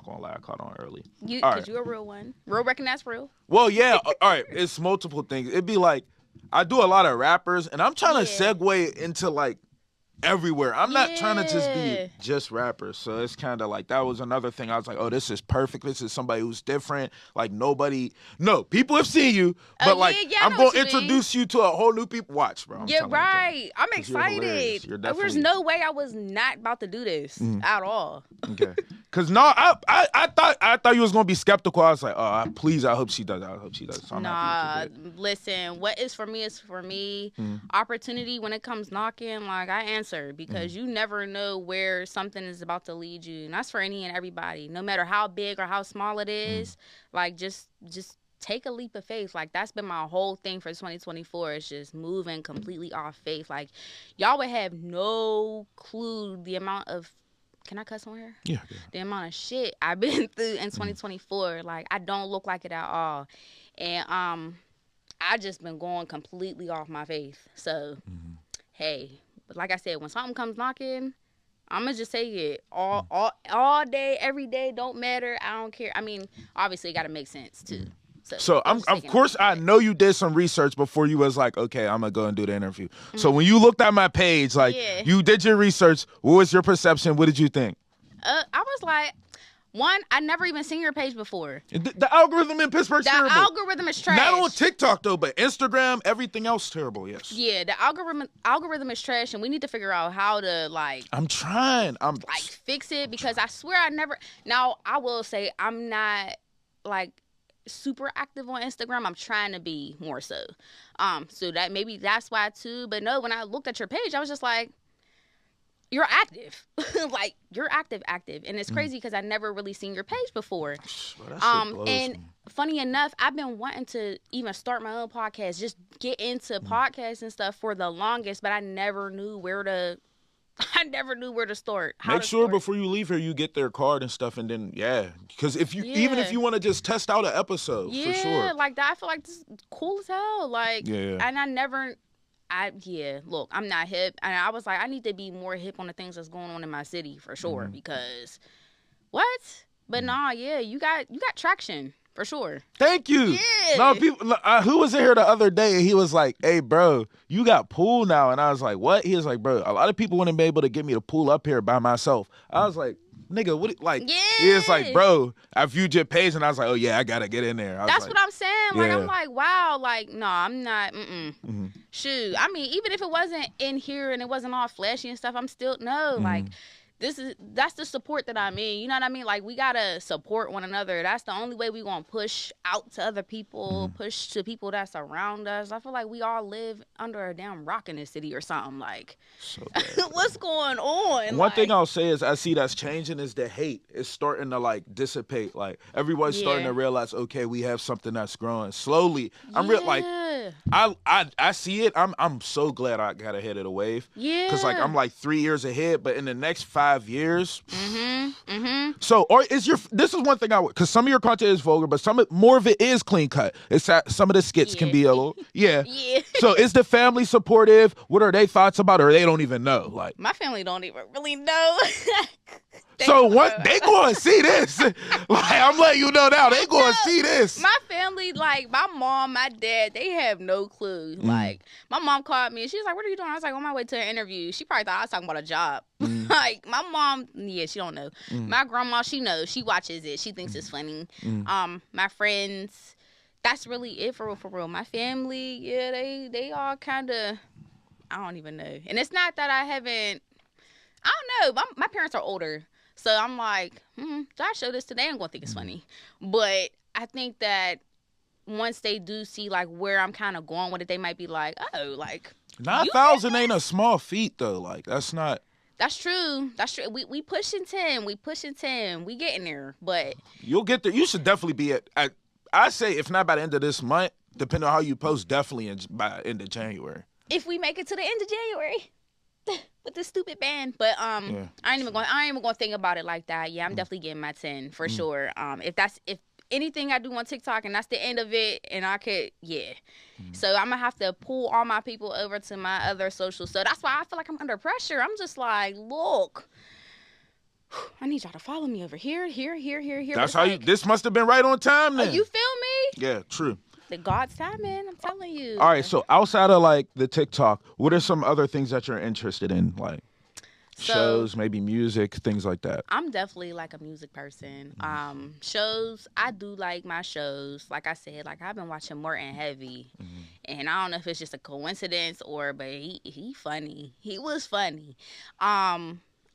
B: gonna lie, I caught on early.
C: Cause you're a real one. Real recognize real.
B: Well, yeah. All right. It's multiple things. It'd be like I do a lot of rappers, and I'm trying to segue into like everywhere. I'm not trying to just be just rappers. So it's kind of like that was another thing. I was like, oh, this is perfect. This is somebody who's different. Like people have seen you, but I'm going to introduce you to a whole new people. Watch, bro.
C: I'm excited. There's no way I was not about to do this at all.
B: Okay. Cause I thought you was gonna be skeptical. I was like, oh, please, I hope she does. So
C: listen, what is for me is for me. Opportunity when it comes knocking, like I answer, because you never know where something is about to lead you, and that's for any and everybody, no matter how big or how small it is. Like just take a leap of faith. Like that's been my whole thing for 2024. It's just moving completely off faith. Like y'all would have no clue the amount of. Can I cuss on here?
B: Yeah.
C: The amount of shit I've been through in 2024. Like, I don't look like it at all. And I just been going completely off my faith. So, hey. But like I said, when something comes knocking, I'm going to just say it. All day, every day, don't matter. I don't care. I mean, obviously, it got to make sense, too. So of course, I know you did some research before you was like, okay, I'm going to go and do the interview. So when you looked at my page, like, you did your research. What was your perception? What did you think? I was like, one, I never even seen your page before.
B: The algorithm in Pittsburgh is terrible.
C: The algorithm is trash.
B: Not on TikTok, though, but Instagram, everything else terrible, yes.
C: Yeah, the algorithm is trash, and we need to figure out how to, like...
B: I'm trying.
C: Fix it, because I swear I never... Now, I will say I'm not, like... super active on Instagram. I'm trying to be more so. So that maybe that's why too. But no, when I looked at your page, I was just like, you're active. Like you're active. And it's crazy because I never really seen your page before. And funny enough, I've been wanting to even start my own podcast, just get into podcasts and stuff for the longest, but I never knew where to start.
B: Make sure before you leave here, you get their card and stuff, and then because even if you want to just test out an episode, for sure.
C: Like that, I feel like this is cool as hell. Like, and look, I'm not hip, and I was like, I need to be more hip on the things that's going on in my city for sure. Because what? But you got traction. For sure.
B: Thank you.
C: Yeah.
B: No, people. Who was in here the other day? And he was like, "Hey, bro, you got pool now." And I was like, "What?" He was like, "Bro, a lot of people wouldn't be able to get me to pool up here by myself." I was like, "Nigga, what?" Like, he was like, "Bro, I viewed your page," and I was like, "Oh yeah, I gotta get in there."
C: That's what I'm saying. Like, I'm like, wow. Like, no, I'm not. Shoot. I mean, even if it wasn't in here and it wasn't all flashy and stuff, I'm still like. That's the support that I mean. You know what I mean? Like, we gotta support one another. That's the only way we gonna push out to other people, push to people that's around us. I feel like we all live under a damn rock in this city or something. Like, what's going on?
B: One thing I'll say is I see that's changing is the hate is starting to like dissipate. Like everybody's starting to realize, okay, we have something that's growing slowly. I'm like I see it. I'm so glad I got ahead of the wave.
C: Yeah.
B: Because like I'm like 3 years ahead, but in the next 5 years. So, or this is one thing because some of your content is vulgar, but more of it is clean cut. It's that some of the skits can be a little, yeah. So is the family supportive? What are their thoughts about it? Or they don't even know? Like
C: my family don't even really know.
B: So what they going to see this? Like I'm letting you know now, they going to see this.
C: My family, like my mom, my dad, they have no clue. Like my mom called me and she was like, "What are you doing?" I was like, "On my way to an interview." She probably thought I was talking about a job. Like my mom, yeah, she don't know. My grandma, she knows. She watches it. She thinks it's funny. My friends, that's really it for real. My family, yeah, they all kind of, I don't even know. And it's not that I don't know. My parents are older. So I'm like, so I show this today, I'm going to think it's funny. But I think that once they do see, like, where I'm kind of going with it, they might be like, oh, like.
B: 9,000 ain't a small feat, though. Like, that's not.
C: That's true. We pushing 10. We getting there. But.
B: You'll get there. You should definitely be at I say, if not by the end of this month, depending on how you post, definitely by end of January.
C: If we make it to the end of January. With this stupid band, but I ain't even gonna think about it like that. Yeah, I'm definitely getting my 10 for sure. If anything I do on TikTok and that's the end of it, and I could, So I'm gonna have to pull all my people over to my other socials. So that's why I feel like I'm under pressure. I'm just like, look, I need y'all to follow me over here.
B: That's how this must have been right on time then.
C: Oh, you feel me?
B: Yeah, true.
C: The God's timing, I'm telling you.
B: All right, so outside of like the TikTok, what are some other things that you're interested in, like shows, maybe music, things like that?
C: I'm definitely like a music person. Shows, I do like my shows. Like I said, like I've been watching Morton Heavy, and I don't know if it's just a coincidence but he funny. He was funny.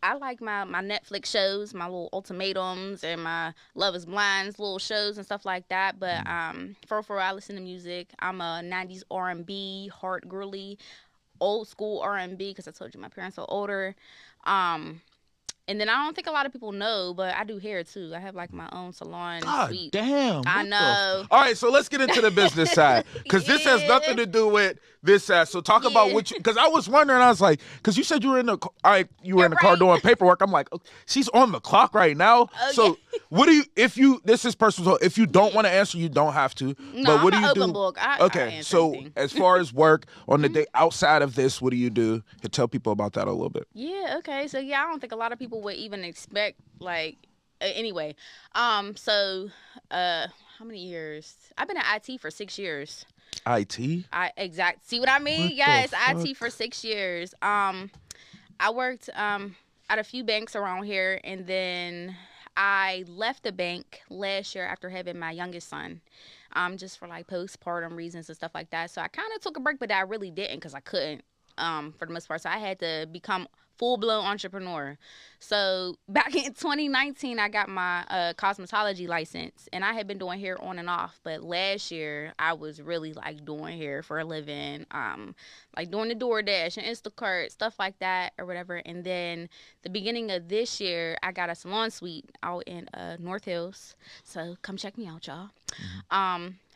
C: I like my Netflix shows, my little ultimatums and my Love is Blind's little shows and stuff like that. But for I listen to music. I'm a 90s R&B, heart girly, old school R&B because I told you my parents are older. And then I don't think a lot of people know, but I do hair too. I have like my own salon. Suite.
B: Damn.
C: I know.
B: All right, so let's get into the business side because this has nothing to do with this side. So talk about what you, because I was wondering, I was like, because you said you were in the car doing paperwork. I'm like, oh, she's on the clock right now. So what do you, this is personal. If you don't want to answer, you don't have to.
C: No,
B: but what
C: I'm
B: do you
C: an
B: do?
C: open book.
B: Okay, so as far as work on the day outside of this, what do you do? Tell people about that a little bit.
C: Yeah, okay. So yeah, I don't think a lot of people would even expect like anyway. So how many years? I've been at IT for 6 years.
B: IT?
C: See what I mean?
B: What
C: yes,
B: the
C: IT for 6 years. I worked at a few banks around here, and then I left the bank last year after having my youngest son. Just for like postpartum reasons and stuff like that. So I kind of took a break, but I really didn't because I couldn't for the most part. So I had to become full-blown entrepreneur. So back in 2019, I got my cosmetology license, and I had been doing hair on and off. But last year, I was really like doing hair for a living, like doing the DoorDash and Instacart, stuff like that or whatever. And then the beginning of this year, I got a salon suite out in North Hills. So come check me out, y'all.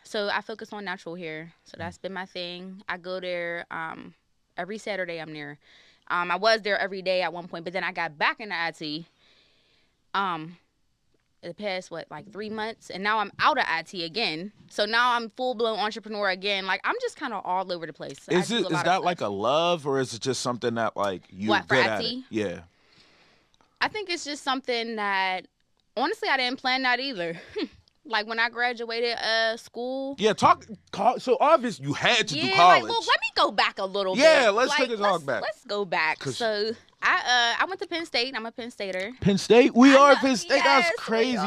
C: So I focus on natural hair. So that's been my thing. I go there every Saturday. I'm there. I was there every day at one point, but then I got back into IT the past, 3 months, and now I'm out of IT again. So now I'm full-blown entrepreneur again. Like, I'm just kind of all over the place.
B: Is that like a love, or is it just something that, like, you're good at it? Yeah.
C: I think it's just something that, honestly, I didn't plan that either. Like, when I graduated school.
B: Yeah, so obvious you had to do college.
C: Like, well, let me go back a little bit.
B: Yeah, let's take a talk back.
C: Let's go back. So, I went to Penn State. I'm a Penn Stater.
B: Penn State? We are Penn State?
C: Yes,
B: that's crazy.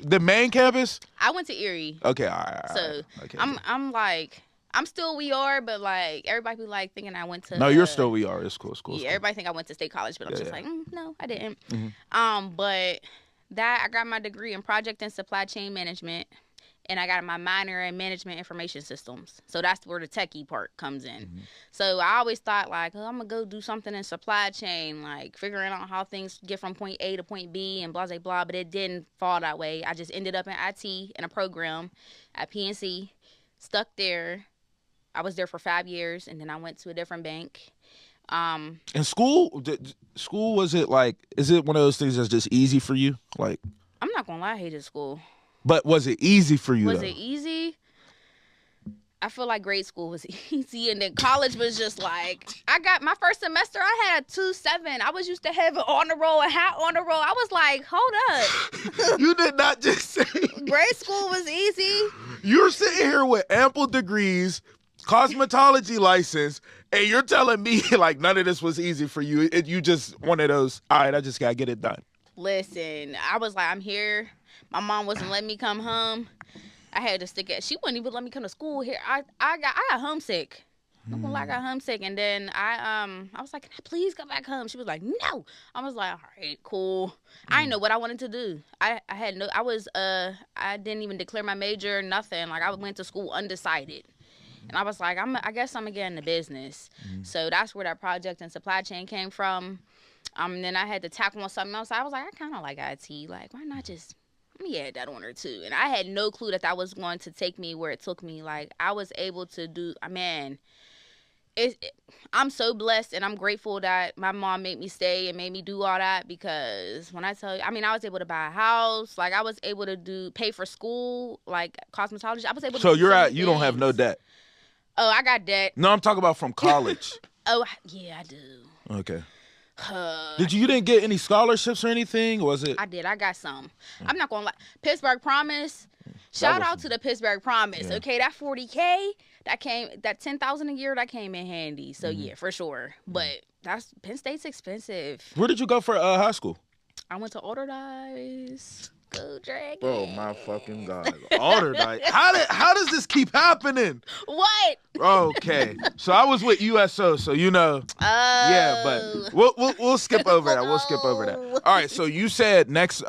B: The main campus?
C: I went to Erie.
B: Okay, all right.
C: So,
B: okay.
C: I'm like, I'm still We Are, but, like, everybody be, like, thinking I went to.
B: No, you're still We Are. It's cool.
C: Yeah, everybody think I went to State College, but I'm just like, no, I didn't.
B: Mm-hmm.
C: But I got my degree in project and supply chain management. And I got my minor in management information systems. So that's where the techie part comes in. Mm-hmm. So I always thought, like, I'm going to go do something in supply chain, like figuring out how things get from point A to point B and blah, blah, blah. But it didn't fall that way. I just ended up in IT in a program at PNC, stuck there. I was there for 5 years, and then I went to a different bank.
B: In school, was it like? Is it one of those things that's just easy for you? Like,
C: I'm not gonna lie, I hated school.
B: but was it easy for you?
C: Was
B: though?
C: it easy? I feel like grade school was easy, and then college was just like, I got my first semester, I had a 2.7. I was used to have an honor roll, a hat honor roll. I was like, hold up.
B: You did not just say
C: Grade school was easy.
B: you're sitting here with ample degrees, cosmetology license, and you're telling me like none of this was easy for you. You just one of those. All right, I just gotta get it done.
C: Listen, I was like, I'm here. My mom wasn't letting me come home. I had to stick it. She wouldn't even let me come to school here. I got homesick. I'm gonna lie, I got homesick, and then I was like, can I please come back home? She was like, no. I was like, all right, cool. I didn't know what I wanted to do. I didn't even declare my major, nothing. Like, I went to school undecided. And I was like, I guess I'm gonna get into business. So that's where that project and supply chain came from. And then I had to tackle on something else. I was like, I kind of like IT. Like, why not just let me add that on her too? And I had no clue that was going to take me where it took me. Like, I was able to do, man, I'm so blessed, and I'm grateful that my mom made me stay and made me do all that, because when I tell you, I mean, I was able to buy a house. Like, I was able to pay for school, like cosmetology. I was able to
B: So
C: do
B: you're
C: so
B: at
C: many
B: you don't have
C: things.
B: no debt.
C: Oh, I got debt.
B: No, I'm talking about from college.
C: Oh, yeah, I do.
B: Okay. You didn't get any scholarships or anything? Was it?
C: I did. I got some. I'm not gonna lie. Pittsburgh Promise. Shout out to the Pittsburgh Promise.
B: Yeah.
C: Okay, that $40K that $10,000 a year that came in handy. So yeah, for sure. But Penn State's expensive.
B: Where did you go for high school?
C: I went to Alderdice. Go Dragons.
B: Oh my fucking god! Alderdice. How does this keep happening?
C: What?
B: Okay, so I was with USO, so you know. Yeah, but we'll skip over that. We'll skip over that. All right, so you said next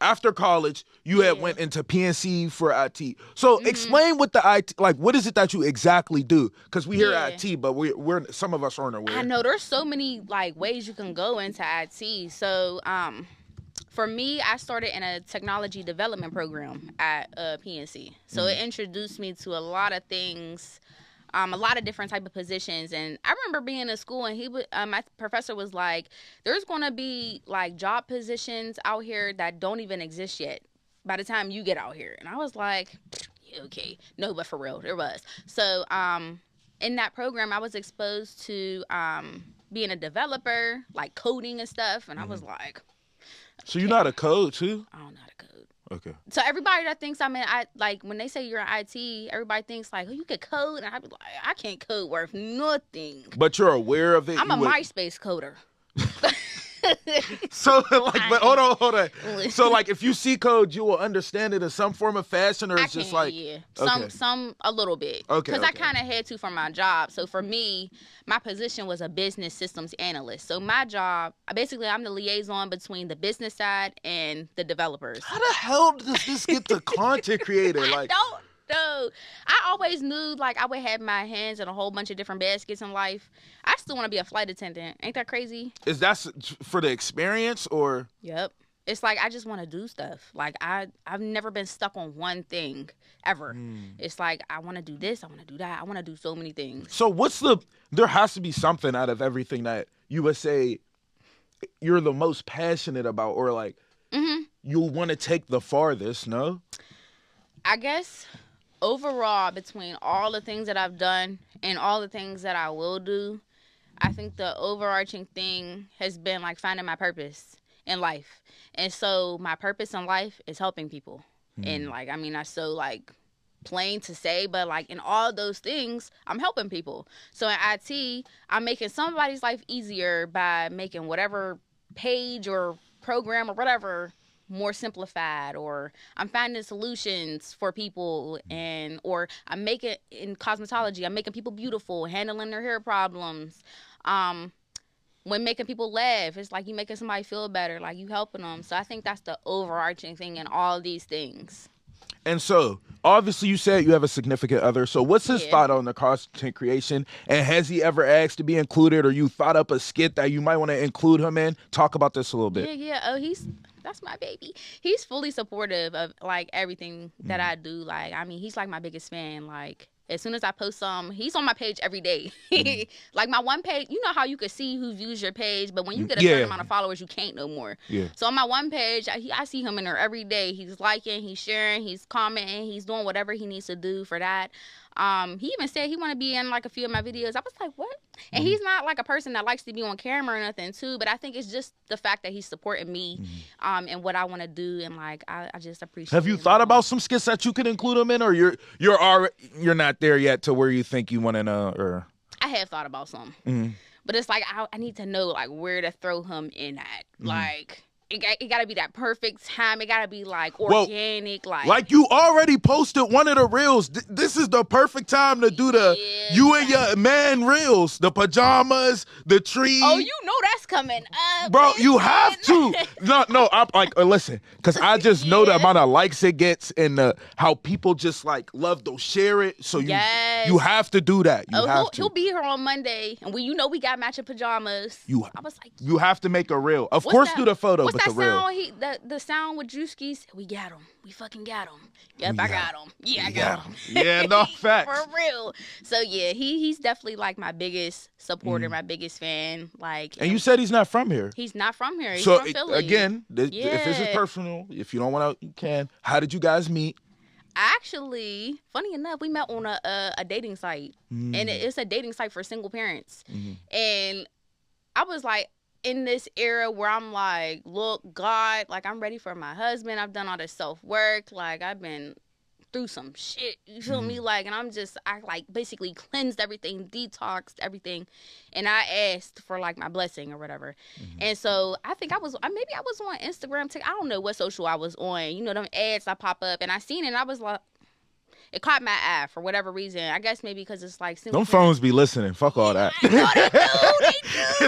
B: after college, you had went into PNC for IT. So explain what the IT, like, what is it that you exactly do? Because we hear IT, but we're some of us aren't aware.
C: I know there's so many like ways you can go into IT. So for me, I started in a technology development program at PNC. So it introduced me to a lot of things. A lot of different type of positions. And I remember being in school, and my professor was like, there's going to be like job positions out here that don't even exist yet by the time you get out here. And I was like, yeah, okay. No, but for real, there was. So in that program, I was exposed to being a developer, like coding and stuff. And I was like,
B: so you're not a code too?
C: I don't know how to code.
B: Okay.
C: So everybody that thinks I'm in, like when they say you're in IT, everybody thinks like, oh, you can code, and I be like, I can't code worth nothing.
B: But you're aware of it.
C: I'm a MySpace coder.
B: So like, but hold on. So like, if you see code, you will understand it in some form of fashion, or it's just like,
C: yeah,
B: okay.
C: some a little bit.
B: Okay.
C: Because I kind of had to for my job. So for me, my position was a business systems analyst. So my job, basically, I'm the liaison between the business side and the developers.
B: How the hell does this get to content creator? Like,
C: I don't know. I always knew like I would have my hands in a whole bunch of different baskets in life. I still want to be a flight attendant. Ain't that crazy?
B: is that for the experience or?
C: Yep. It's like I just want to do stuff. Like I've never been stuck on one thing ever. It's like I want to do this, I want to do that. I want to do so many things.
B: So there has to be something out of everything that you would say you're the most passionate about, or like you'll want to take the farthest, no?
C: I guess overall, between all the things that I've done and all the things that I will do, I think the overarching thing has been like finding my purpose in life. And so my purpose in life is helping people. And like, I mean, that's so like plain to say, but like in all those things, I'm helping people. So in IT, I'm making somebody's life easier by making whatever page or program or whatever more simplified, or I'm finding solutions for people, or I'm making, in cosmetology, I'm making people beautiful, handling their hair problems. When making people laugh, it's like you making somebody feel better, like you helping them. So I think that's the overarching thing in all these things.
B: And so, obviously, you said you have a significant other. So, what's his thought on the content creation? And has he ever asked to be included, or you thought up a skit that you might want to include him in? Talk about this a little bit.
C: Yeah. Oh, that's my baby. He's fully supportive of like everything that I do. Like, I mean, he's like my biggest fan. Like, as soon as I post something, he's on my page every day. Like my one page, you know how you could see who views your page, but when you get a certain amount of followers, you can't no more. Yeah. So on my one page, I see him in there every day. He's liking, he's sharing, he's commenting, he's doing whatever he needs to do for that. He even said he want to be in like a few of my videos. I was like, what? And he's not like a person that likes to be on camera or nothing too, but I think it's just the fact that he's supporting me and what I want to do, and like I just appreciate.
B: Have you thought about some skits that you could include him in, or you're not there yet to where you think you want to know? Or
C: I have thought about some, but it's like I need to know like where to throw him in at, like. It gotta be that perfect time. It gotta be like organic, like
B: you already posted one of the reels. This is the perfect time to do the you and your man reels, the pajamas, the tree.
C: Oh, you know that's coming up,
B: bro. You have to. No. I'm like, listen, because I just know the amount of likes it gets and how people just like love to share it. So you have to do that.
C: He'll be here on Monday, and we got matching pajamas.
B: I was like, you have to make a reel. Of course, do the photo.
C: What's that sound? The sound with Drewski's. We got him. We fucking got him. Yep, I got him. Yeah, I got him.
B: Yeah, no facts.
C: For real. So yeah, he's definitely like my biggest supporter, my biggest fan. Like,
B: and you said he's not from here.
C: He's not from here. He's from Philly.
B: Again, if this is personal, if you don't want to, you can. How did you guys meet?
C: Actually, funny enough, we met on a dating site, and it's a dating site for single parents. And I was like, in this era where I'm like, look, God, like I'm ready for my husband. I've done all this self-work. Like I've been through some shit. You feel me? Like, and I like basically cleansed everything, detoxed everything. And I asked for like my blessing or whatever. And so I think I was on Instagram. I don't know what social I was on. You know, them ads that pop up, and I seen it and I was like, it caught my eye for whatever reason. I guess maybe because it's like...
B: Them phones be listening. Fuck all that.
C: I know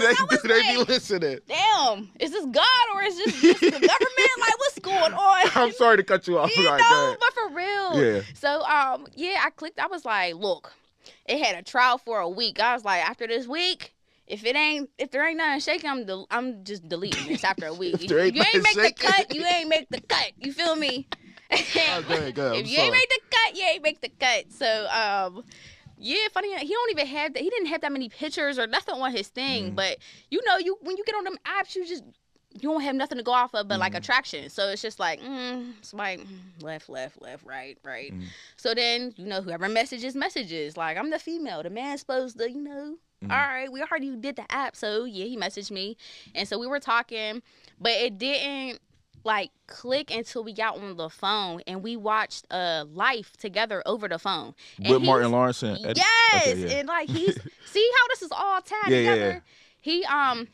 C: they do.
B: They be listening.
C: Damn. Is this God or is this just the government? Like, what's going on?
B: I'm sorry to cut you off.
C: But for real. Yeah. So, I clicked. I was like, look, it had a trial for a week. I was like, after this week... If there ain't nothing shaking, I'm just deleting this after a week. You ain't make the cut, you ain't make the cut. You feel me? If you ain't make the cut, you ain't make the cut. So, funny enough, he didn't have that many pictures or nothing on his thing. But you know, when you get on them apps, you don't have nothing to go off of but like attraction. So it's just like swipe left, right. So then, you know, whoever messages. Like, I'm the female. The man's supposed to, you know. All right, we already did the app. So yeah, he messaged me, and so we were talking, but it didn't like click until we got on the phone and we watched Life together over the phone. And
B: with Martin Lawrence and Eddie?
C: Yes, okay, yeah. And like see how this is all tied together. Yeah. He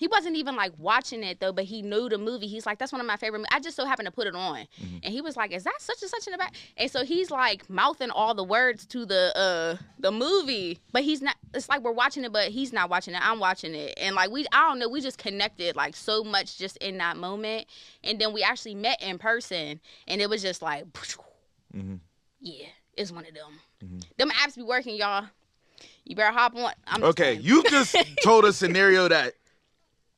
C: wasn't even like watching it though, but he knew the movie. He's like, that's one of my favorite movies. I just so happened to put it on, and he was like, is that such and such in the back? And so he's like mouthing all the words to the movie, but he's not. It's like we're watching it, but he's not watching it. I'm watching it, and like I don't know, we just connected like so much just in that moment, and then we actually met in person, and it was just like, yeah, it's one of them. Them apps be working, y'all. You better hop on.
B: Okay, you just told a scenario that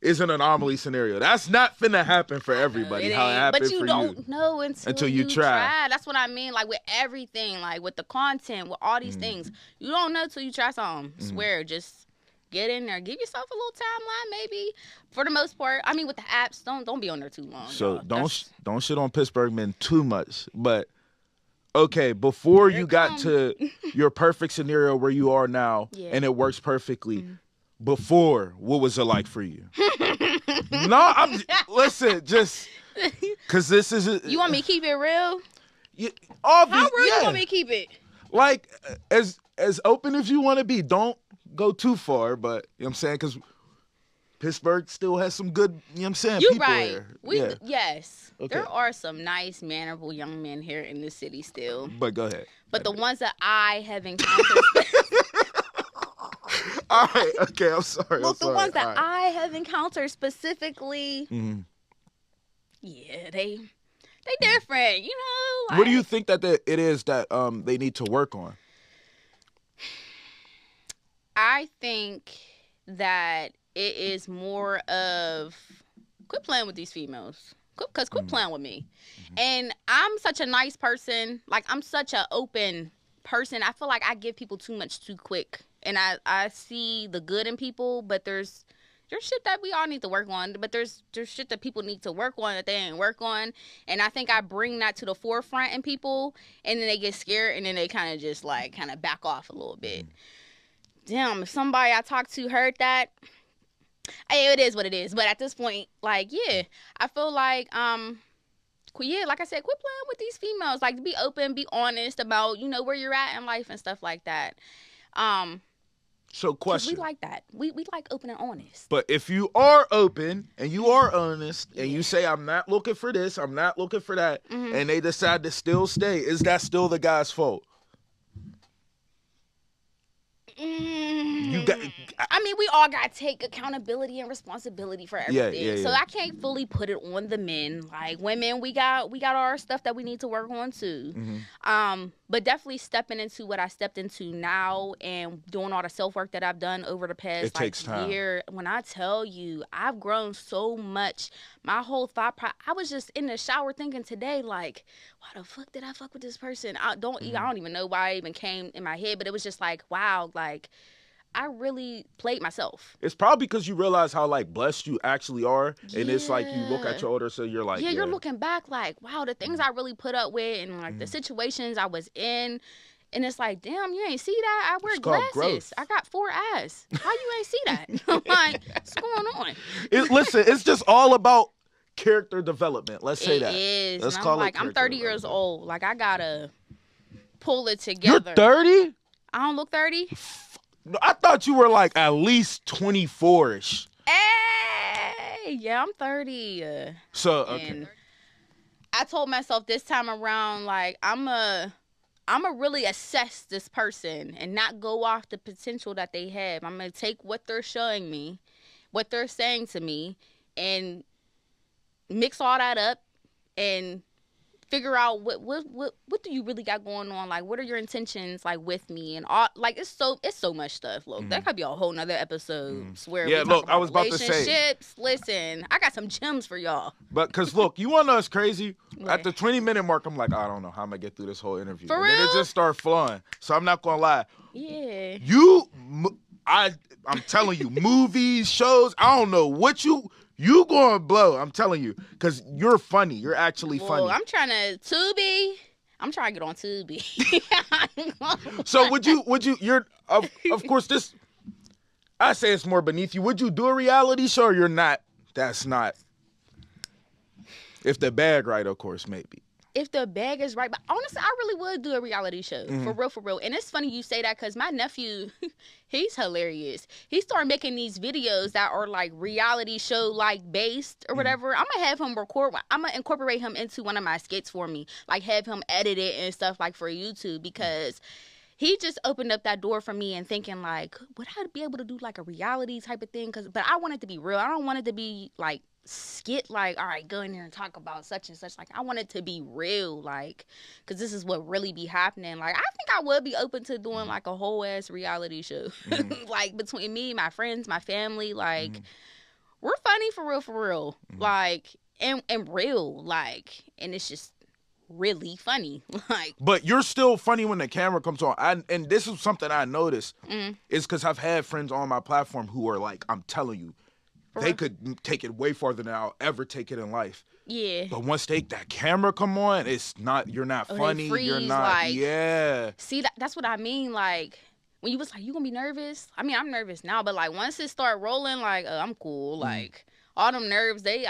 B: is an anomaly scenario. That's not finna happen for everybody. How it happened for you.
C: But you don't know until you try. That's what I mean. Like with everything, like with the content, with all these things, you don't know till you try something. Swear, just get in there, give yourself a little timeline, maybe. For the most part, I mean, with the apps, don't be on there too long.
B: So don't shit on Pittsburgh men too much, but. Okay, before you got to your perfect scenario where you are now, and it works perfectly, before, what was it like for you? Listen, just, because this is...
C: You want me to keep it real?
B: Yeah,
C: how real you want me to keep it?
B: Like, as open as you want to be. Don't go too far, but, you know what I'm saying? Because Pittsburgh still has some good, you know what I'm saying,
C: You're
B: people
C: right.
B: here.
C: Yes. Okay. There are some nice, mannerable young men here in the city still.
B: But go ahead.
C: But the ones that I have encountered...
B: All right. Okay, I'm sorry.
C: Well, the ones that I have encountered specifically... Yeah, they different, you know? Like,
B: what do you think that it is that they need to work on?
C: I think that it is more of quit playing with these females. Quit playing with me. And I'm such a nice person. Like, I'm such an open person. I feel like I give people too much too quick. And I see the good in people, but there's shit that we all need to work on. But there's shit that people need to work on that they ain't work on. And I think I bring that to the forefront in people. And then they get scared. And then they kind of just, like, kind of back off a little bit. Damn, if somebody I talked to heard that, hey, it is what it is. But at this point, like, yeah, I feel like, like I said, quit playing with these females. Like, be open, be honest about, you know, where you're at in life and stuff like that.
B: So, question.
C: We like that. We like open and honest.
B: But if you are open and you are honest and you say, I'm not looking for this, I'm not looking for that, and they decide to still stay, is that still the guy's fault?
C: I mean, we all got to take accountability and responsibility for everything.
B: Yeah.
C: So I can't fully put it on the men. Like, women, we got our stuff that we need to work on too. But definitely stepping into what I stepped into now and doing all the self-work that I've done over the past
B: takes time.
C: year. When I tell you, I've grown so much. My whole thought I was just in the shower thinking today, like, why the fuck did I fuck with this person? I don't even know why it even came in my head, but it was just like, wow, like, I really played myself.
B: It's probably because you realize how, like, blessed you actually are. And it's like you look at your older self, you're like,
C: you're looking back like, wow, the things I really put up with and, like, the situations I was in. And it's like, damn, you ain't see that? I wear glasses. I got 4 eyes. How you ain't see that? Like, what's going on?
B: Listen, it's just all about character development. Let's say that.
C: It is.
B: Let's
C: and
B: call
C: I'm
B: it
C: I'm 30 years old. Like, I gotta pull it
B: You're
C: together.
B: 30?
C: I don't look 30?
B: I thought you were like at least 24-ish.
C: Hey, yeah, I'm 30.
B: So, okay.
C: And I told myself this time around, like, I'm a really assess this person and not go off the potential that they have. I'm going to take what they're showing me, what they're saying to me, and mix all that up and figure out what do you really got going on? Like, what are your intentions, like, with me? And all, like, it's so much stuff. Look, that could be a whole nother episode. Where we talk about
B: I was about to say.
C: relationships. Listen, I got some gems for y'all.
B: But because look, you want to know what's crazy?
C: What?
B: At the 20-minute mark, I'm like, I don't know how I'm gonna get through this whole interview.
C: For
B: and then
C: real?
B: it just started flowing. So I'm not gonna lie.
C: Yeah.
B: I'm telling you, movies, shows. I don't know what you gonna blow. I'm telling you, because you're funny. You're actually funny.
C: I'm trying to Tubi. I'm trying to get on Tubi.
B: So would you? You're of course this. I say it's more beneath you. Would you do a reality show? Or you're not. That's not. If the bag right, of course, maybe.
C: If the bag is right, but honestly, I really would do a reality show for real. And it's funny you say that because my nephew, he's hilarious. He started making these videos that are like reality show like based or whatever. I'm gonna have him record. I'm gonna incorporate him into one of my skits for me, like have him edit it and stuff like for YouTube because he just opened up that door for me and thinking like, would I be able to do like a reality type of thing? But I want it to be real. I don't want it to be like skit like, all right, go in there and talk about such and such. Like, I want it to be real, like, because this is what really be happening. Like, I think I would be open to doing like a whole ass reality show. Like, between me, my friends, my family, like, we're funny for real. Like, and real, like, and it's just really funny. Like,
B: but you're still funny when the camera comes on. And this is something I noticed is because I've had friends on my platform who are like, I'm telling you, they could take it way farther than I'll ever take it in life. Yeah. But once that camera come on, it's not, you're not funny.
C: Freeze,
B: you're not,
C: like,
B: yeah.
C: See, that's what I mean. Like, when you was like, you gonna be nervous? I mean, I'm nervous now, but like, once it start rolling, like, I'm cool. Like, all them nerves, they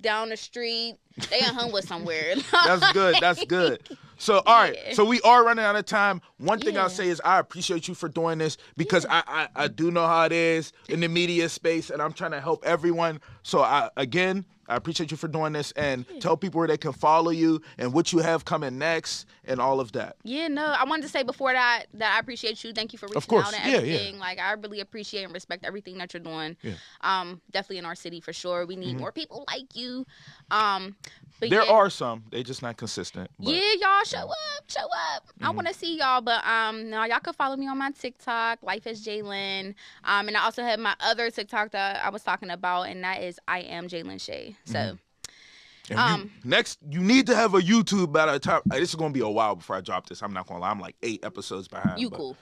C: down the street, they at home with somewhere.
B: That's good. So, all right. So we are running out of time. One thing
C: Yeah.
B: I'll say is I appreciate you for doing this because I do know how it is in the media space, and I'm trying to help everyone. So, I appreciate you for doing this, and tell people where they can follow you and what you have coming next and all of that.
C: Yeah, no, I wanted to say before that I appreciate you. Thank you for reaching
B: course.
C: out and
B: Yeah,
C: everything. Like, I really appreciate and respect everything that you're doing.
B: Yeah.
C: Definitely in our city for sure. We need more people like you. But
B: There
C: yeah.
B: are some. They just not consistent. But.
C: Yeah, y'all show up. I want to see y'all, but no, y'all can follow me on my TikTok, Life is Jalyn. And I also have my other TikTok that I was talking about, and that is I am JalynChae. So.
B: And you need to have a YouTube by the time. This is gonna be a while before I drop this. I'm not gonna lie. I'm like 8 episodes behind.
C: Cool.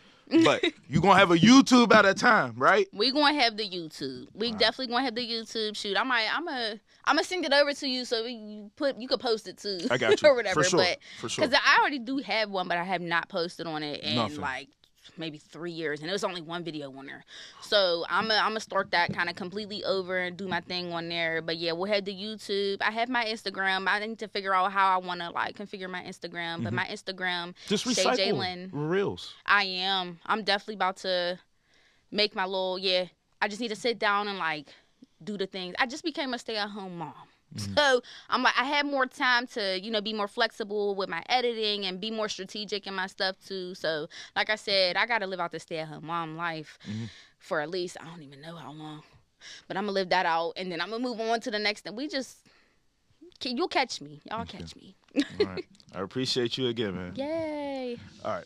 B: But you gonna have a YouTube at a time, right?
C: We gonna have the YouTube. We definitely gonna have the YouTube. Shoot, I'm gonna send it over to you so you could post it too.
B: I got you.
C: or whatever.
B: For sure.
C: But
B: For sure.
C: because I already do have one, but I have not posted on it in
B: Nothing.
C: like maybe 3 years, and it was only one video on there. So I'm gonna start that kind of completely over and do my thing on there. But yeah, we'll have the YouTube. I have my Instagram. I need to figure out how I want to like configure my Instagram. But my Instagram,
B: Just
C: Chae
B: recycle
C: Jalyn.
B: reels.
C: I'm definitely about to make my little I just need to sit down and like do the things. I just became a stay-at-home mom. So I'm like, I had more time to, be more flexible with my editing and be more strategic in my stuff too. So like I said, I got to live out the stay-at-home mom life for at least, I don't even know how long, but I'm going to live that out. And then I'm going to move on to the next thing. You'll catch me. Y'all catch me.
B: All right. I appreciate you again, man.
C: Yay.
B: All right.